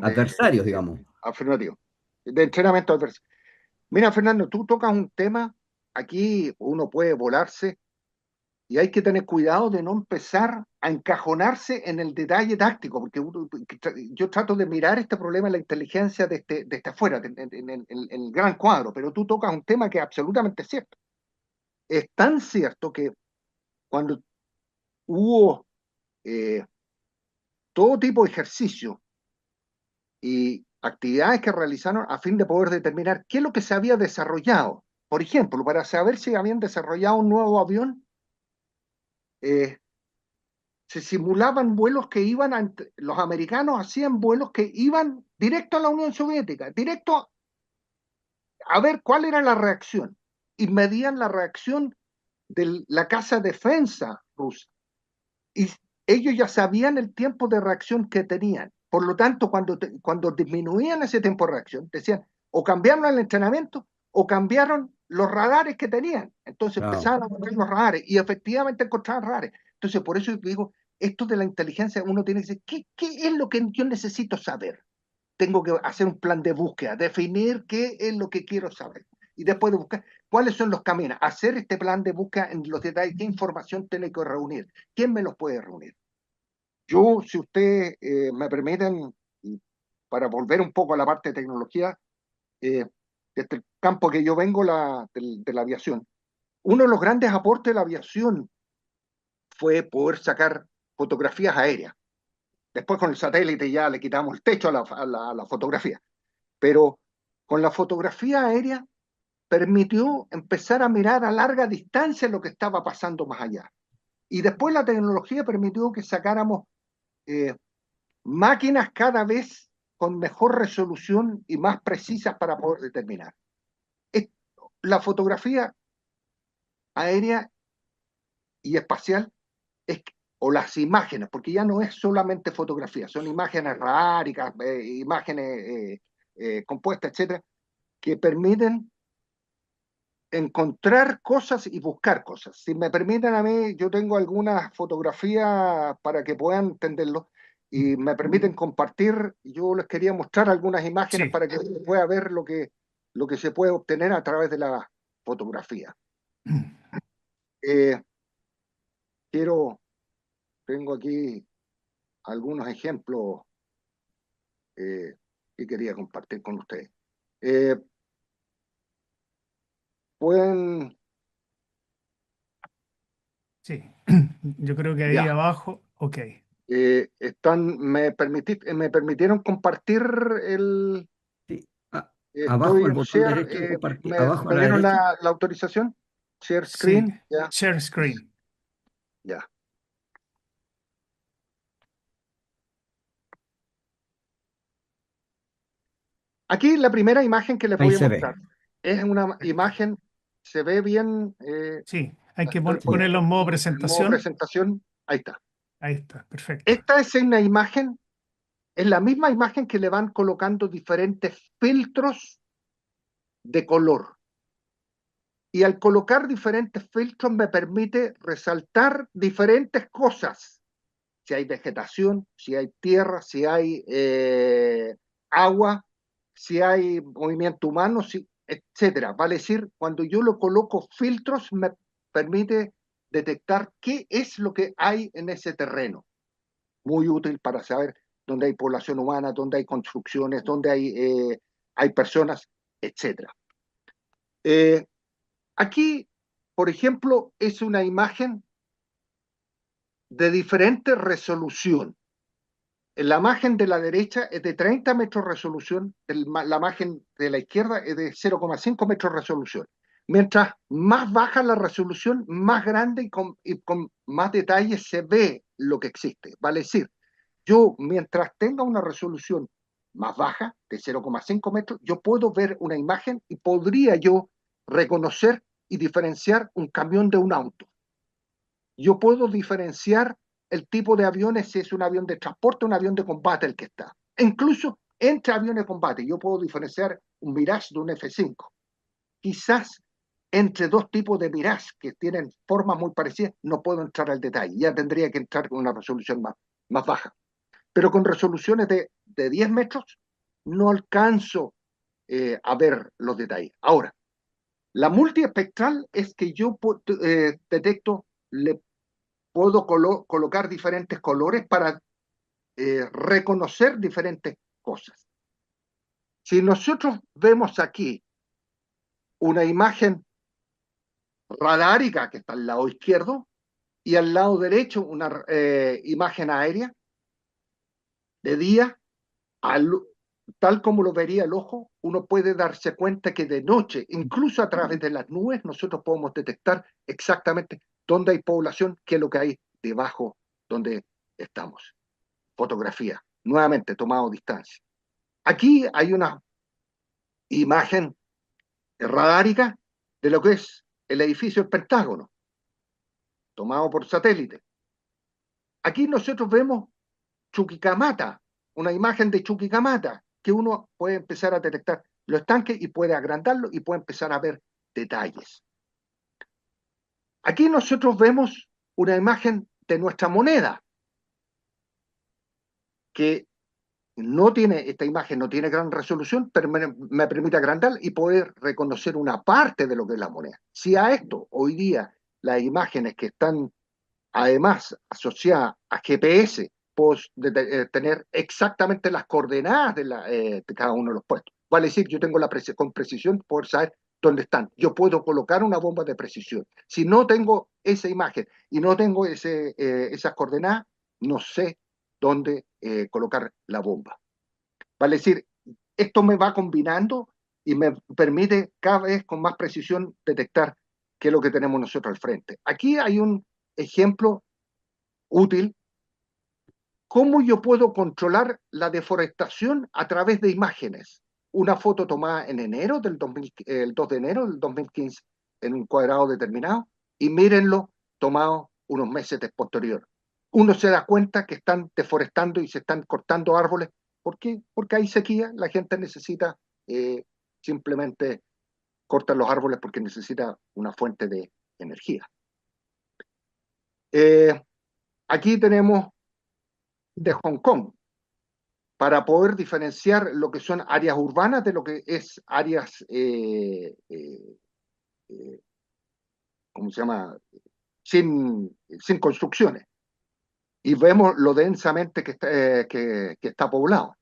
adversarios, digamos. Afirmativo. De entrenamiento adverso. Mira, Fernando, tú tocas un tema, aquí uno puede volarse y hay que tener cuidado de no empezar a encajonarse en el detalle táctico, porque yo trato de mirar este problema de la inteligencia desde afuera, en el gran cuadro, pero tú tocas un tema que es absolutamente cierto. Es tan cierto que cuando hubo eh, todo tipo de ejercicio y actividades que realizaron a fin de poder determinar qué es lo que se había desarrollado. Por ejemplo, para saber si habían desarrollado un nuevo avión, eh, se simulaban vuelos que iban, los americanos hacían vuelos que iban directo a la Unión Soviética, directo a ver cuál era la reacción, y medían la reacción de la casa defensa rusa. Y ellos ya sabían el tiempo de reacción que tenían. Por lo tanto, cuando disminuían ese tiempo de reacción, decían, o cambiaron el entrenamiento o cambiaron los radares que tenían. Entonces Claro. empezaban a poner los radares y efectivamente encontraban radares. Entonces, por eso digo, esto de la inteligencia, uno tiene que decir, ¿qué es lo que yo necesito saber? Tengo que hacer un plan de búsqueda, definir qué es lo que quiero saber. Y después de buscar, ¿cuáles son los caminos? Hacer este plan de búsqueda en los detalles, qué información tiene que reunir, quién me los puede reunir. Yo, si ustedes me permiten, para volver un poco a la parte de tecnología, desde el campo que yo vengo, de la aviación, uno de los grandes aportes de la aviación fue poder sacar fotografías aéreas. Después con el satélite ya le quitamos el techo a la fotografía. Pero con la fotografía aérea permitió empezar a mirar a larga distancia lo que estaba pasando más allá. Y después la tecnología permitió que sacáramos eh, máquinas cada vez con mejor resolución y más precisas para poder determinar. La fotografía aérea y espacial es, o las imágenes, porque ya no es solamente fotografía, son imágenes ráricas, imágenes compuestas, etcétera, que permiten encontrar cosas y buscar cosas. Si me permiten a mí, yo tengo algunas fotografías para que puedan entenderlo y me permiten compartir. Yo les quería mostrar algunas imágenes Sí, para que se pueda ver lo que se puede obtener a través de la fotografía. Eh, quiero, tengo aquí algunos ejemplos que quería compartir con ustedes. Eh, pueden, sí. Yo creo que ahí ya, abajo, ok. me permitieron compartir el, Sí. Abajo estoy el en botón share, derecho de compartir, me, abajo a me la dieron derecha. la autorización, share Sí. screen, ya, Share screen. ya. Aquí la primera imagen que les Ahí voy a se ve. mostrar es una imagen, se ve bien, Sí, hay la que estoy ponerlo poniendo en modo en modo presentación. presentación, ahí está. Ahí está, perfecto. Esta es una imagen, es la misma imagen que le van colocando diferentes filtros de color. Y al colocar diferentes filtros me permite resaltar diferentes cosas. Si hay vegetación, si hay tierra, si hay agua, si hay movimiento humano, etcétera. Vale decir, cuando yo lo coloco filtros, me permite detectar qué es lo que hay en ese terreno. Muy útil para saber dónde hay población humana, dónde hay construcciones, dónde hay personas, etcétera. Eh, aquí, por ejemplo, es una imagen de diferente resolución. La imagen de la derecha es de 30 metros de resolución, la imagen de la izquierda es de 0,5 metros de resolución. Mientras más baja la resolución, más grande y con más detalles se ve lo que existe. Vale decir, yo mientras tenga una resolución más baja, de 0,5 metros, yo puedo ver una imagen y podría yo reconocer y diferenciar un camión de un auto. Yo puedo diferenciar el tipo de aviones, si es un avión de transporte o un avión de combate el que está. E incluso entre aviones de combate, yo puedo diferenciar un Mirage de un F-5. Quizás entre dos tipos de Mirage que tienen formas muy parecidas, no puedo entrar al detalle. Ya tendría que entrar con una resolución más baja. Pero con resoluciones de 10 metros no alcanzo a ver los detalles. Ahora, la multiespectral es que yo detecto, le puedo colocar diferentes colores para reconocer diferentes cosas. Si nosotros vemos aquí una imagen radárica que está al lado izquierdo y al lado derecho una imagen aérea de día, tal como lo vería el ojo, uno puede darse cuenta que de noche, incluso a través de las nubes, nosotros podemos detectar exactamente dónde hay población, qué es lo que hay debajo donde estamos. Fotografía, nuevamente tomado distancia. Aquí hay una imagen radárica de lo que es el edificio del Pentágono, tomado por satélite. Aquí nosotros vemos Chuquicamata, una imagen de Chuquicamata, que uno puede empezar a detectar los estanques y puede agrandarlo y puede empezar a ver detalles. Aquí nosotros vemos una imagen de nuestra moneda, que no tiene, esta imagen no tiene gran resolución, pero me permite agrandar y poder reconocer una parte de lo que es la moneda. Si a esto, hoy día, las imágenes que están además asociadas a GPS, puedo tener exactamente las coordenadas de cada uno de los puestos. Vale decir, yo tengo con precisión poder saber dónde están. Yo puedo colocar una bomba de precisión. Si no tengo esa imagen y no tengo esas coordenadas, no sé dónde colocar la bomba. Vale decir, esto me va combinando y me permite cada vez con más precisión detectar qué es lo que tenemos nosotros al frente. Aquí hay un ejemplo útil, cómo yo puedo controlar la deforestación a través de imágenes. Una foto tomada en enero el 2 de enero del 2015 en un cuadrado determinado y mírenlo tomado unos meses posterior. Uno se da cuenta que están deforestando y se están cortando árboles. ¿Por qué? Porque hay sequía, la gente necesita simplemente cortar los árboles porque necesita una fuente de energía. Aquí tenemos de Hong Kong, para poder diferenciar lo que son áreas urbanas de lo que es áreas, ¿cómo se llama? Sin construcciones. Y vemos lo densamente que está poblado.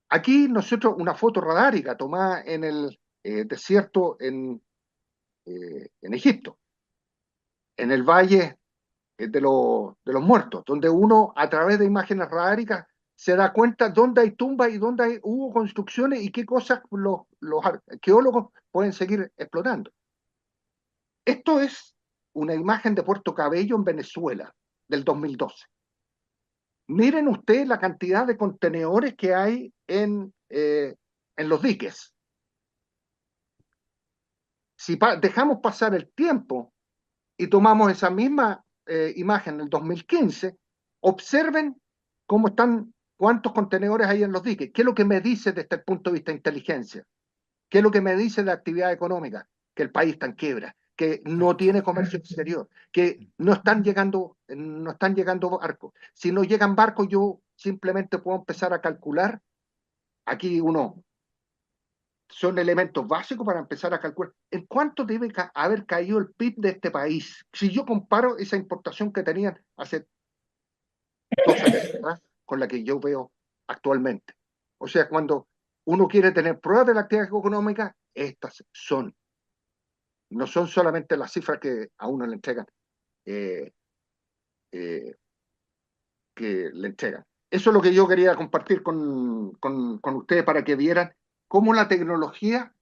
Aquí nosotros una foto radárica tomada en el desierto en Egipto, en el valle de los muertos, donde uno a través de imágenes radáricas se da cuenta dónde hay tumbas y dónde hubo construcciones y qué cosas los arqueólogos pueden seguir explotando. Esto es una imagen de Puerto Cabello en Venezuela del 2012. Miren ustedes la cantidad de contenedores que hay en los diques. Si dejamos pasar el tiempo y tomamos esa misma imagen del 2015, observen cómo están, cuántos contenedores hay en los diques. ¿Qué es lo que me dice desde el punto de vista de inteligencia? ¿Qué es lo que me dice de actividad económica? Que el país está en quiebra, que no tiene comercio exterior, que no están llegando barcos. Si no llegan barcos, yo simplemente puedo empezar a calcular. Aquí son elementos básicos para empezar a calcular en cuánto debe haber caído el PIB de este país. Si yo comparo esa importación que tenían hace 2 años atrás con la que yo veo actualmente. O sea, cuando uno quiere tener pruebas de la actividad económica, estas son. No son solamente las cifras que a uno le entregan, eh, eh, que le entregan. Eso es lo que yo quería compartir con ustedes para que vieran cómo la tecnología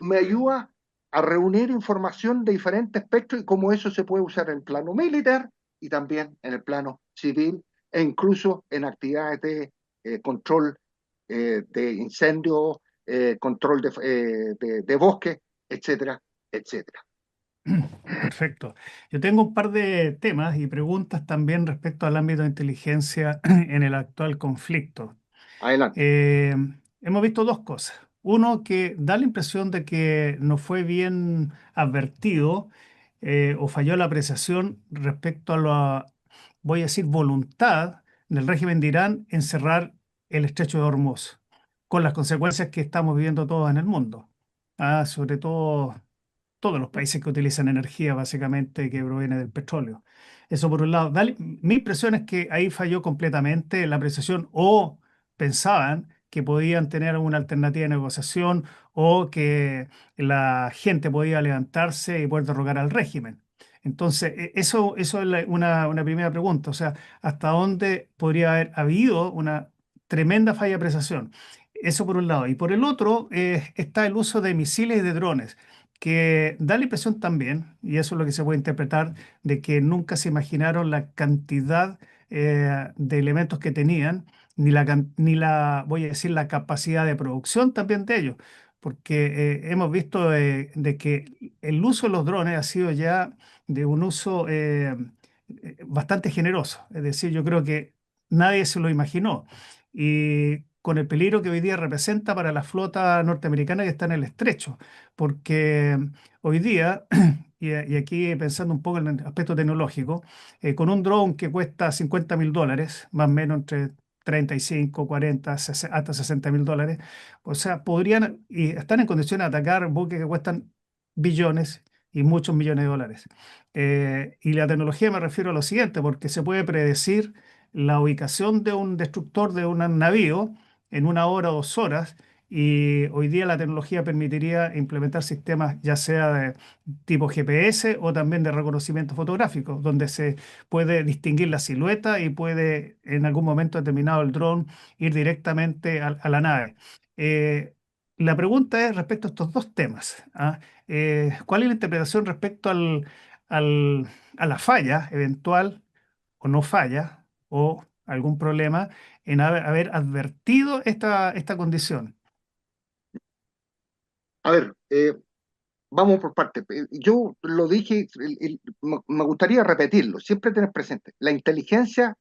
me ayuda a reunir información de diferentes espectros y cómo eso se puede usar en el plano militar y también en el plano civil e incluso en actividades de control de incendios, control de bosque, etcétera, etcétera. Perfecto. Yo tengo un par de temas y preguntas también respecto al ámbito de inteligencia en el actual conflicto. Adelante. Eh, Hemos visto dos cosas. Uno, que da la impresión de que no fue bien advertido o falló la apreciación respecto a la, voy a decir, voluntad del régimen de Irán en cerrar el estrecho de Hormuz, con las consecuencias que estamos viviendo todos en el mundo. Sobre todo todos los países que utilizan energía básicamente que proviene del petróleo. Eso por un lado. Mi impresión es que ahí falló completamente la apreciación o pensaban que podían tener alguna alternativa de negociación o que la gente podía levantarse y poder derrocar al régimen. Entonces, eso es una primera pregunta. O sea, ¿hasta dónde podría haber habido una tremenda falla de apreciación? Eso por un lado. Y por el otro, está el uso de misiles y de drones que da la impresión también, y eso es lo que se puede interpretar, de que nunca se imaginaron la cantidad de elementos que tenían, ni la, voy a decir, la capacidad de producción también de ellos, porque hemos visto de que el uso de los drones ha sido ya de un uso bastante generoso, es decir, yo creo que nadie se lo imaginó. Y con el peligro que hoy día representa para la flota norteamericana que está en el estrecho porque hoy día, y aquí pensando un poco en el aspecto tecnológico, con un drone que cuesta $50.000, más o menos entre 35, 40, hasta $60.000, o sea, podrían y están en condiciones de atacar buques que cuestan billones y muchos millones de dólares. Y la tecnología me refiero a lo siguiente, porque se puede predecir la ubicación de un destructor de un navío en 1 hora o 2 horas y hoy día la tecnología permitiría implementar sistemas ya sea de tipo GPS o también de reconocimiento fotográfico, donde se puede distinguir la silueta y puede en algún momento determinado el dron ir directamente a la nave. Eh, la pregunta es respecto a estos dos temas. ¿Cuál es la interpretación respecto al- a la falla eventual o no falla o algún problema en haber advertido esta condición? A ver, vamos por partes. Yo lo dije, me gustaría repetirlo, siempre tener presente. La inteligencia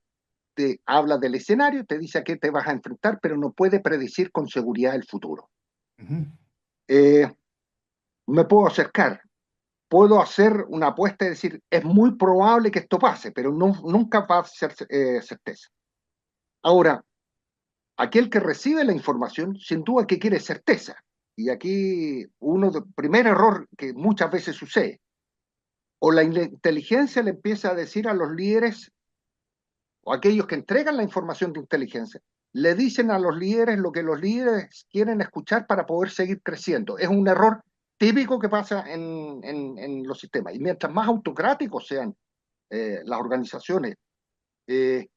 te habla del escenario, te dice a qué te vas a enfrentar, pero no puede predecir con seguridad el futuro. Ujú, Eh, Me puedo acercar, puedo hacer una apuesta y decir, es muy probable que esto pase, pero nunca va a ser certeza. Ahora, aquel que recibe la información, sin duda que quiere certeza. Y aquí primer error que muchas veces sucede, o la inteligencia le empieza a decir a los líderes o aquellos que entregan la información de inteligencia, le dicen a los líderes lo que los líderes quieren escuchar para poder seguir creciendo. Es un error típico que pasa en los sistemas. Y mientras más autocráticos sean las organizaciones, eh,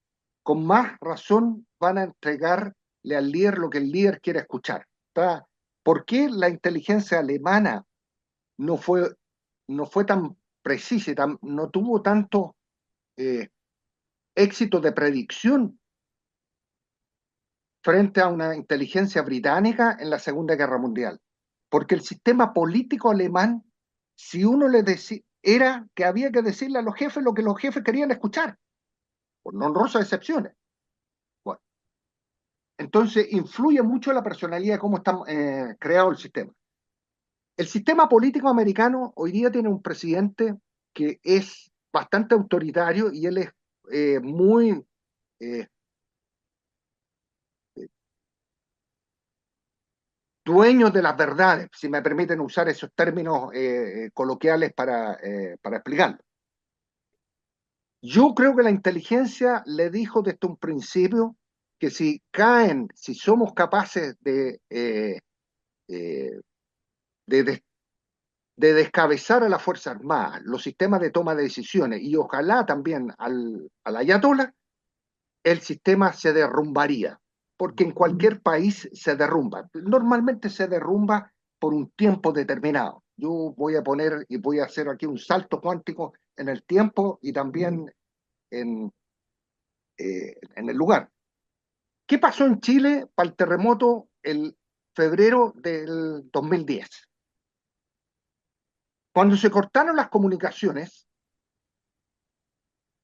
con más razón van a entregarle al líder lo que el líder quiere escuchar. ¿Está? ¿Por qué la inteligencia alemana no fue, no fue tan precisa, no tuvo tanto eh, éxito de predicción frente a una inteligencia británica en la Segunda Guerra Mundial? Porque el sistema político alemán, si uno le decía, era que había que decirle a los jefes lo que los jefes querían escuchar, por no honrosas excepciones. Bueno, entonces influye mucho la personalidad de cómo está creado el sistema. El sistema político americano hoy día tiene un presidente que es bastante autoritario y él es muy eh, dueño de las verdades, si me permiten usar esos términos coloquiales para explicarlo. Yo creo que la inteligencia le dijo desde un principio que si somos capaces eh, de, de descabezar a la Fuerza Armada, los sistemas de toma de decisiones y ojalá también al ayatollah, el sistema se derrumbaría, porque en cualquier país se derrumba. Normalmente se derrumba por un tiempo determinado. Yo voy a poner y voy a hacer aquí un salto cuántico en el tiempo y también en el lugar. ¿Qué pasó en Chile para el terremoto el febrero del 2010? Cuando se cortaron las comunicaciones,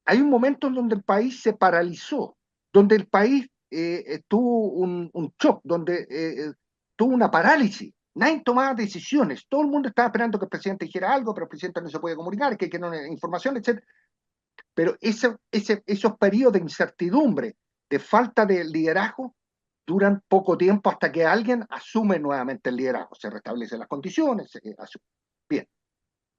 hay un momento en donde el país se paralizó, donde el país tuvo un shock, donde tuvo una parálisis. Nadie tomaba decisiones. Todo el mundo estaba esperando que el presidente dijera algo, pero el presidente no se puede comunicar, que no hay información, etc. Pero esos periodos de incertidumbre, de falta de liderazgo, duran poco tiempo hasta que alguien asume nuevamente el liderazgo. Se restablecen las condiciones. Bien.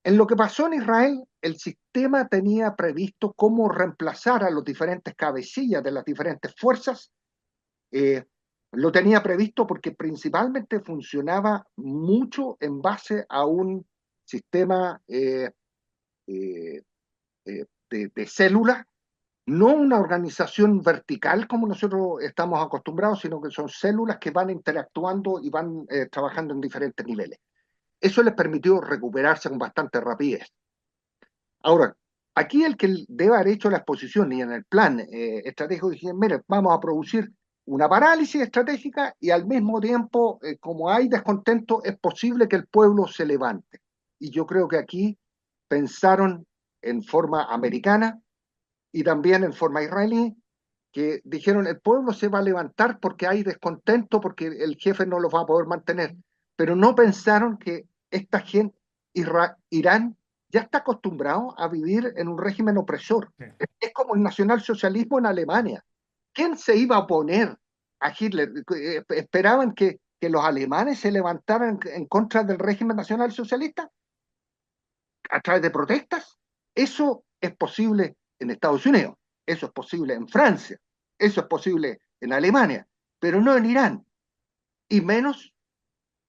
En lo que pasó en Israel, el sistema tenía previsto cómo reemplazar a los diferentes cabecillas de las diferentes fuerzas. Lo tenía previsto porque principalmente funcionaba mucho en base a un sistema de células, no una organización vertical como nosotros estamos acostumbrados, sino que son células que van interactuando y van trabajando en diferentes niveles. Eso les permitió recuperarse con bastante rapidez. Ahora, aquí el que debe haber hecho la exposición y en el plan estratégico, dijeron, mire, vamos a producir una parálisis estratégica y al mismo tiempo, como hay descontento, es posible que el pueblo se levante. Y yo creo que aquí pensaron en forma americana y también en forma israelí, que dijeron, el pueblo se va a levantar porque hay descontento, porque el jefe no lo va a poder mantener. Pero no pensaron que esta gente, Irán, ya está acostumbrado a vivir en un régimen opresor. Sí. Es como el nacionalsocialismo en Alemania. ¿Quién se iba a oponer a Hitler? ¿Esperaban que los alemanes se levantaran en contra del régimen nacionalsocialista a través de protestas? Eso es posible en Estados Unidos, eso es posible en Francia, eso es posible en Alemania, pero no en Irán. Y menos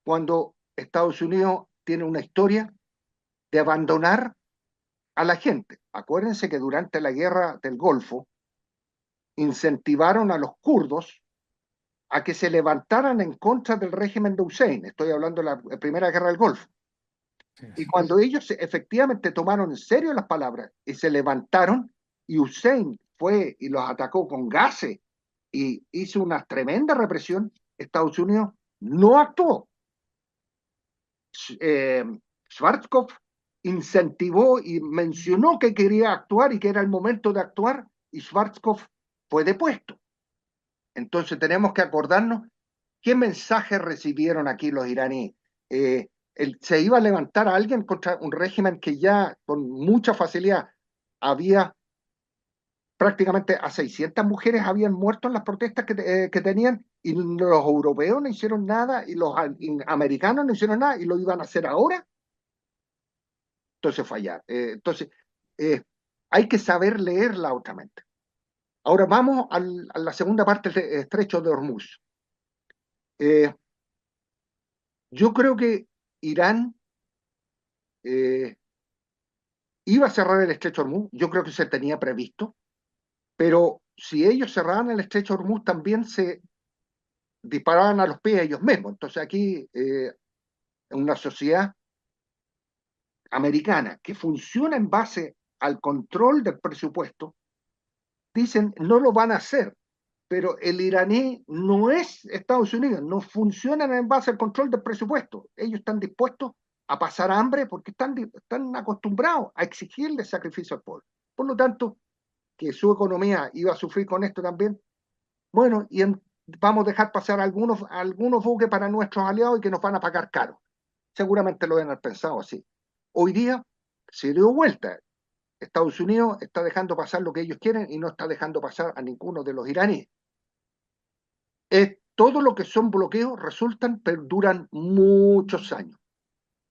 cuando Estados Unidos tiene una historia de abandonar a la gente. Acuérdense que durante la guerra del Golfo incentivaron a los kurdos a que se levantaran en contra del régimen de Hussein. Estoy hablando de la primera guerra del Golfo. Y cuando ellos efectivamente tomaron en serio las palabras y se levantaron, y Hussein fue y los atacó con gases y hizo una tremenda represión, Estados Unidos no actuó. Schwarzkopf incentivó y mencionó que quería actuar y que era el momento de actuar, y Schwarzkopf fue depuesto. Entonces tenemos que acordarnos qué mensaje recibieron aquí los iraníes. Se iba a levantar a alguien contra un régimen que ya con mucha facilidad había prácticamente a 600 mujeres habían muerto en las protestas que tenían, y los europeos no hicieron nada y los americanos no hicieron nada y lo iban a hacer ahora. Entonces fallar. Hay que saber leer la otra mente. Ahora vamos a la segunda parte del estrecho de Hormuz. Yo creo que Irán iba a cerrar el estrecho de Hormuz, yo creo que se tenía previsto, pero si ellos cerraban el estrecho de Hormuz también se disparaban a los pies ellos mismos. Entonces aquí, en una sociedad americana que funciona en base al control del presupuesto, dicen no lo van a hacer, pero el iraní no es Estados Unidos, no funcionan en base al control del presupuesto. Ellos están dispuestos a pasar hambre porque están acostumbrados a exigirle sacrificio al pueblo. Por lo tanto, que su economía iba a sufrir con esto también, bueno, vamos a dejar pasar algunos buques para nuestros aliados y que nos van a pagar caro. Seguramente lo deben haber pensado así. Hoy día se dio vuelta. Estados Unidos está dejando pasar lo que ellos quieren y no está dejando pasar a ninguno de los iraníes. Todo lo que son bloqueos resultan, perduran muchos años.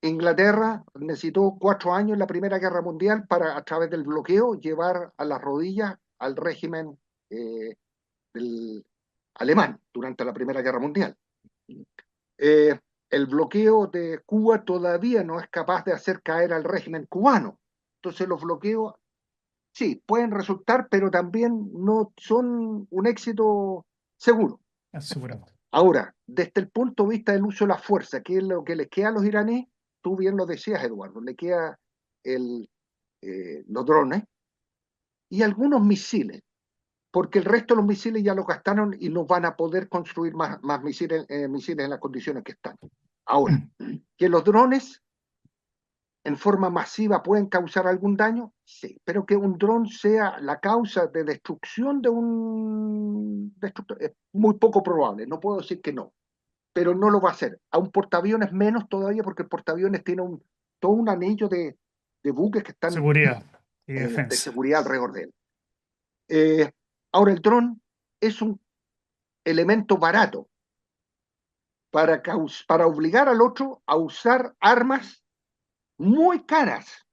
Inglaterra necesitó 4 años en la Primera Guerra Mundial para, a través del bloqueo, llevar a las rodillas al régimen del alemán durante la Primera Guerra Mundial. El bloqueo de Cuba todavía no es capaz de hacer caer al régimen cubano. Entonces los bloqueos, sí, pueden resultar, pero también no son un éxito seguro. Asegurado. Ahora, desde el punto de vista del uso de la fuerza, que es lo que les queda a los iraníes, tú bien lo decías, Eduardo, le queda los drones y algunos misiles, porque el resto de los misiles ya los gastaron y no van a poder construir más misiles en las condiciones que están. Ahora, que los drones en forma masiva pueden causar algún daño, sí, pero que un dron sea la causa de destrucción de un destructor es muy poco probable, no puedo decir que no, pero no lo va a hacer. A un portaaviones menos todavía, porque el portaaviones tiene todo un anillo de buques que están Seguridad y de defensa. seguridad alrededor de él. Ahora, el dron es un elemento barato para obligar al otro a usar armas muy caras.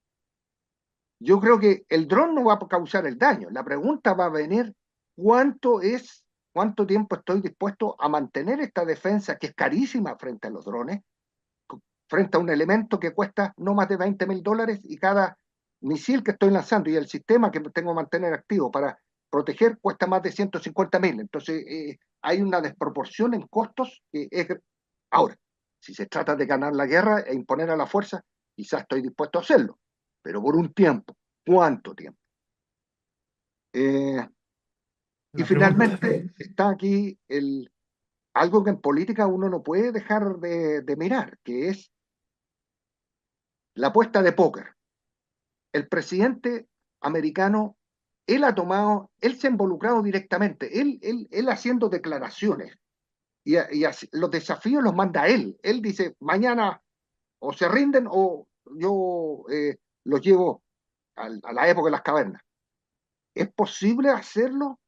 Yo creo que el dron no va a causar el daño. La pregunta va a venir, ¿cuánto tiempo estoy dispuesto a mantener esta defensa que es carísima frente a los drones, frente a un elemento que cuesta no más de $20.000 y cada misil que estoy lanzando y el sistema que tengo que mantener activo para proteger cuesta más de 150.000? Entonces, hay una desproporción en costos que es... Ahora, si se trata de ganar la guerra e imponer a la fuerza, quizás estoy dispuesto a hacerlo, pero por un tiempo. ¿Cuánto tiempo? Eh, y La pregunta, finalmente está aquí algo que en política uno no puede dejar de mirar, que es la apuesta de póker. El presidente americano, él se ha involucrado directamente, él haciendo declaraciones y los desafíos los manda él. Él dice, mañana o se rinden o yo los llevo a la época de las cavernas. ¿Es posible hacerlo?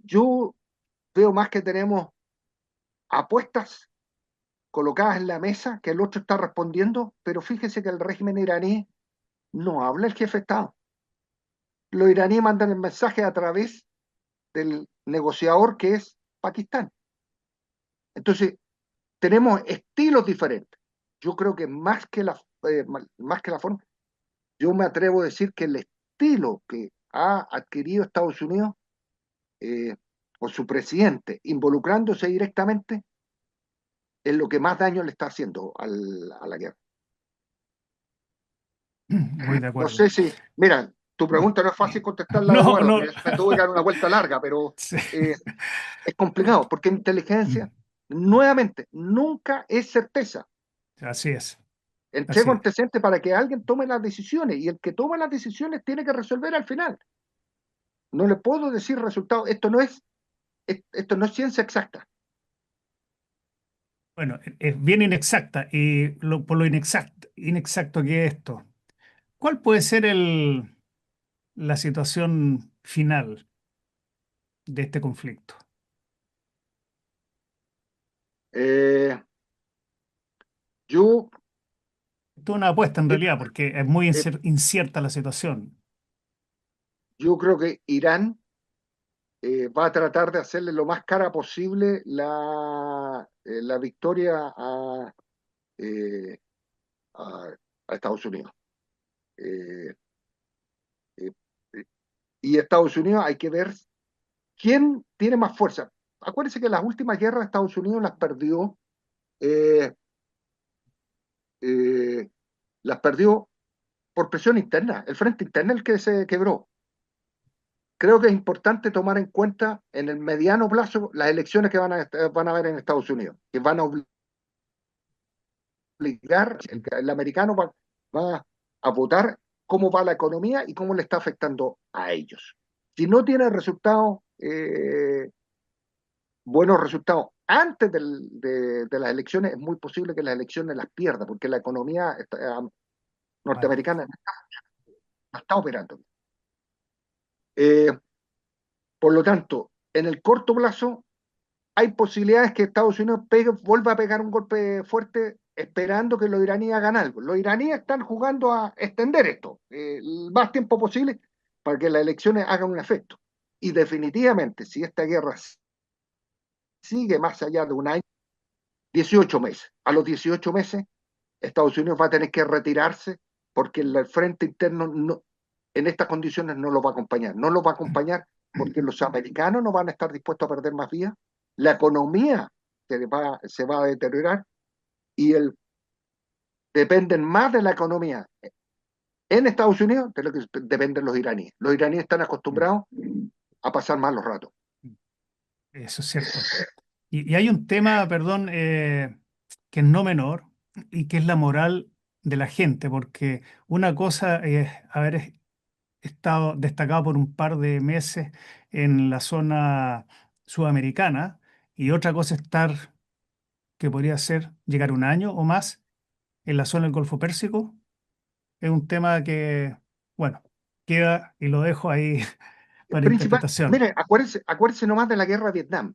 Yo veo más que tenemos apuestas colocadas en la mesa que el otro está respondiendo, pero fíjese que el régimen iraní no habla el jefe de Estado. Los iraníes mandan el mensaje a través del negociador que es Pakistán. Entonces, tenemos estilos diferentes. Yo creo que más que la forma, yo me atrevo a decir que el estilo que ha adquirido Estados Unidos por su presidente, involucrándose directamente, es lo que más daño le está haciendo a la guerra. muy de No acuerdo. sé si, mira, tu pregunta no es fácil contestarla, No, Eduardo, no. me tuve que dar una vuelta larga, pero Sí. es complicado, porque inteligencia, nuevamente, nunca es certeza. Así es, Entrego así es. antecedentes para que alguien tome las decisiones, y el que toma las decisiones tiene que resolver al final. No le puedo decir resultado, esto no es ciencia exacta. Bueno, es bien inexacta y por lo inexacto que es esto, ¿cuál puede ser la situación final de este conflicto? Eh, yo, Esto es una apuesta en yo, realidad porque es muy eh, incierta la situación. yo creo que Irán va a tratar de hacerle lo más cara posible la victoria eh, a, a Estados Unidos. Eh, eh, eh, y Estados Unidos hay que ver quién tiene más fuerza. Acuérdense que las últimas guerras Estados Unidos eh, eh, las perdió por presión interna. El frente interno es el que se quebró. Creo que es importante tomar en cuenta en el mediano plazo las elecciones que van a haber en Estados Unidos, que van a obligar, el americano va a votar cómo va la economía y cómo le está afectando a ellos. Si no tiene resultados, buenos resultados antes de las elecciones, es muy posible que las elecciones las pierda, porque la economía Vale. norteamericana no está operando. Eh, por lo tanto, en el corto plazo, hay posibilidades que Estados Unidos vuelva a pegar un golpe fuerte esperando que los iraníes hagan algo. Los iraníes están jugando a extender esto el más tiempo posible para que las elecciones hagan un efecto. Y definitivamente, si esta guerra sigue más allá de un año, 18 meses, a los 18 meses, Estados Unidos va a tener que retirarse porque el frente interno en estas condiciones no lo va a acompañar. No lo va a acompañar porque los americanos no van a estar dispuestos a perder más vías, la economía se va a deteriorar y dependen más de la economía en Estados Unidos de lo que dependen los iraníes. Los iraníes están acostumbrados a pasar malos ratos. Eso es cierto. Y hay un tema, perdón, que es no menor y que es la moral de la gente, porque una cosa es haber estado destacado por un par de meses en la zona sudamericana y otra cosa estar que podría ser llegar un año o más en la zona del Golfo Pérsico. Es un tema que, bueno, queda y lo dejo ahí para Principal, interpretación. mire, acuérdese nomás de la guerra de Vietnam.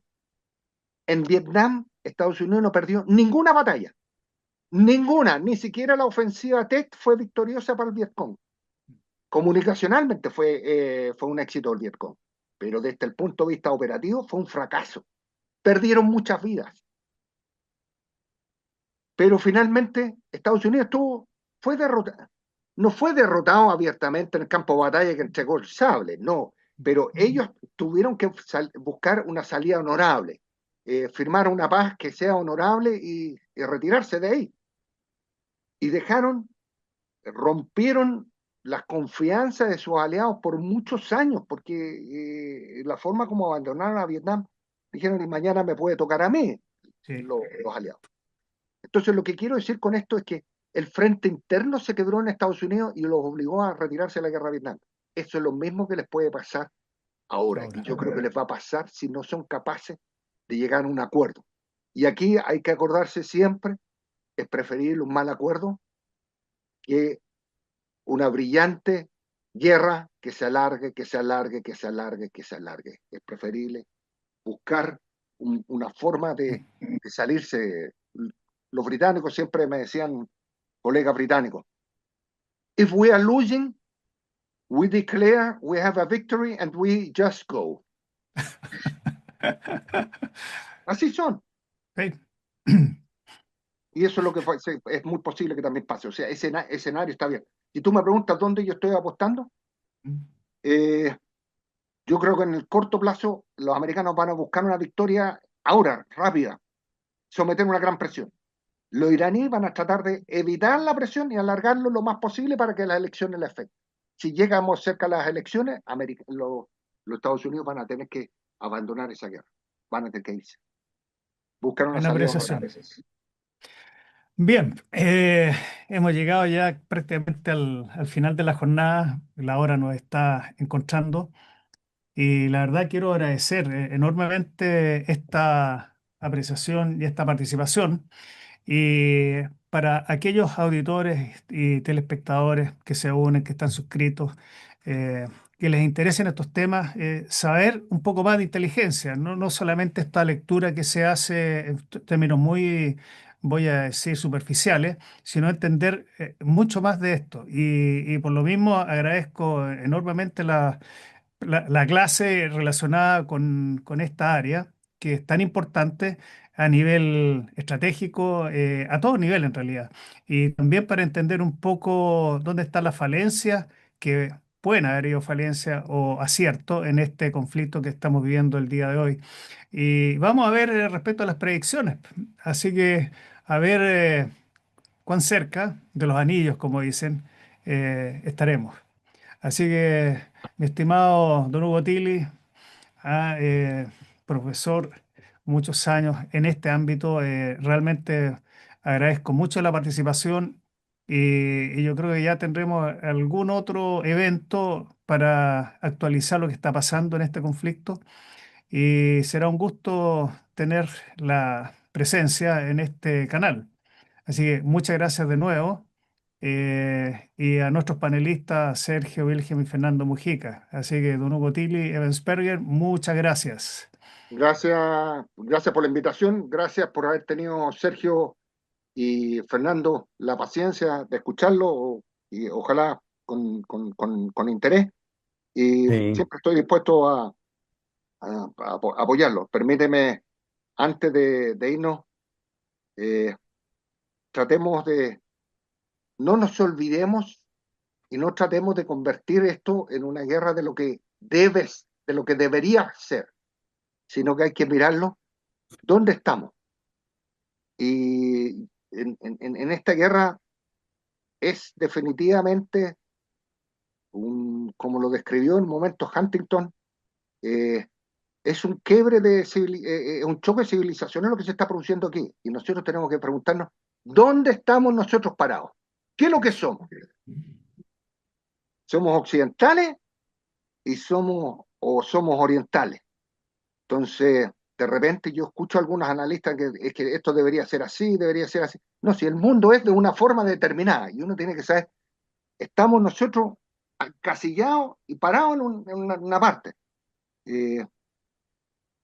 En Vietnam, Estados Unidos no perdió ninguna batalla, ninguna, ni siquiera la ofensiva Tet fue victoriosa para el Vietcong. Comunicacionalmente fue un éxito el Vietcong, pero desde el punto de vista operativo fue un fracaso. Perdieron muchas vidas, pero finalmente Estados Unidos fue derrotado. No fue derrotado abiertamente en el campo de batalla que entregó el sable, no, pero ellos tuvieron que buscar una salida honorable, firmar una paz que sea honorable y retirarse de ahí. Y rompieron las confianzas de sus aliados por muchos años, porque la forma como abandonaron a Vietnam, dijeron, y mañana me puede tocar a mí, Sí. los aliados. Entonces, lo que quiero decir con esto es que el frente interno se quebró en Estados Unidos y los obligó a retirarse de la guerra de Vietnam. Eso es lo mismo que les puede pasar ahora. Y yo creo que les va a pasar si no son capaces de llegar a un acuerdo. Y aquí hay que acordarse siempre, es preferible un mal acuerdo que una brillante guerra que se alargue, que se alargue, que se alargue, que se alargue. Es preferible buscar una forma de salirse. Los británicos siempre me decían, colegas británicos, if we are losing, we declare we have a victory and we just go. Así son. Sí. Y eso es lo que es muy posible que también pase. O sea, ese escenario está bien. Si tú me preguntas dónde yo estoy apostando, eh, yo creo que en el corto plazo los americanos van a buscar una victoria ahora, rápida, someter una gran presión. Los iraníes van a tratar de evitar la presión y alargarlo lo más posible para que las elecciones le afecten. Si llegamos cerca a las elecciones, los Estados Unidos van a tener que abandonar esa guerra, van a tener que irse, buscar una En salida apreciación. honorable. Bien, hemos llegado ya prácticamente al final de la jornada. La hora nos está encontrando. Y la verdad quiero agradecer enormemente esta apreciación y esta participación. Y para aquellos auditores y telespectadores que se unen, que están suscritos, que les interesen estos temas, saber un poco más de inteligencia, no solamente esta lectura que se hace en términos muy, voy a decir, superficiales, sino entender mucho más de esto. Y por lo mismo agradezco enormemente la clase relacionada con esta área, que es tan importante a nivel estratégico, a todo nivel en realidad, y también para entender un poco dónde están las falencias, que pueden haber ido falencias o acierto en este conflicto que estamos viviendo el día de hoy. Y vamos a ver respecto a las predicciones. Así que a ver cuán cerca de los anillos, como dicen, estaremos. Así que, mi estimado Don Hugo Tilly, profesor, muchos años en este ámbito, realmente agradezco mucho la participación y yo creo que ya tendremos algún otro evento para actualizar lo que está pasando en este conflicto y será un gusto tener la presencia en este canal. Así que muchas gracias de nuevo. Y a nuestros panelistas Sergio Wilhelm y Fernando Mujica. Así que, don Hugo Tilly, Evansperger, muchas gracias. Gracias por la invitación, gracias por haber tenido, Sergio y Fernando, la paciencia de escucharlo y ojalá con interés. Y Sí. siempre estoy dispuesto a apoyarlo. Permíteme, antes de irnos, eh, tratemos no nos olvidemos y no tratemos de convertir esto en una guerra de lo que debería ser, sino que hay que mirarlo dónde estamos. Y en esta guerra es definitivamente, como lo describió en momentos Huntington, eh, es un un choque de civilizaciones lo que se está produciendo aquí. Y nosotros tenemos que preguntarnos, ¿dónde estamos nosotros parados? ¿Qué es lo que somos? ¿Somos occidentales o somos orientales? Entonces, de repente yo escucho a algunos analistas que es que esto debería ser así, debería ser así. No, si el mundo es de una forma determinada y uno tiene que saber, estamos nosotros encasillados y parados en una parte. Eh,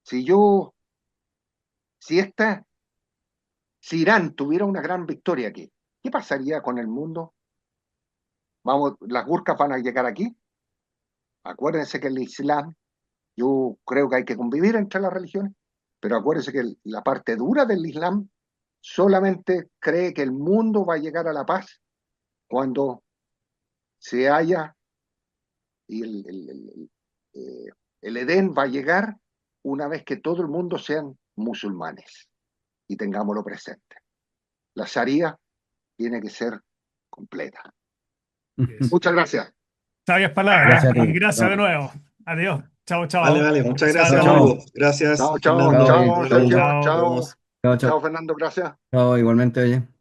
si yo, si esta, si Irán tuviera una gran victoria aquí, ¿qué pasaría con el mundo? Vamos, las burkas van a llegar aquí. Acuérdense que el Islam, yo creo que hay que convivir entre las religiones, pero acuérdense que la parte dura del Islam solamente cree que el mundo va a llegar a la paz cuando se haya y el Edén va a llegar una vez que todo el mundo sean musulmanes y tengámoslo presente. La Sharia tiene que ser completa. Muchas gracias. Sabias palabras, Gracias a ¿eh? Y ti. gracias de Chao. nuevo. Adiós. Chao, Vale, chao. vale. Muchas Chao, gracias, chao. Domingo. Gracias, Chao, chao, Fernando. Chao, chao, Hasta Chao, Sergio, luego. chao. chao, Nos vemos. chao, chao, chao. Fernando, gracias. Chao, igualmente, oye.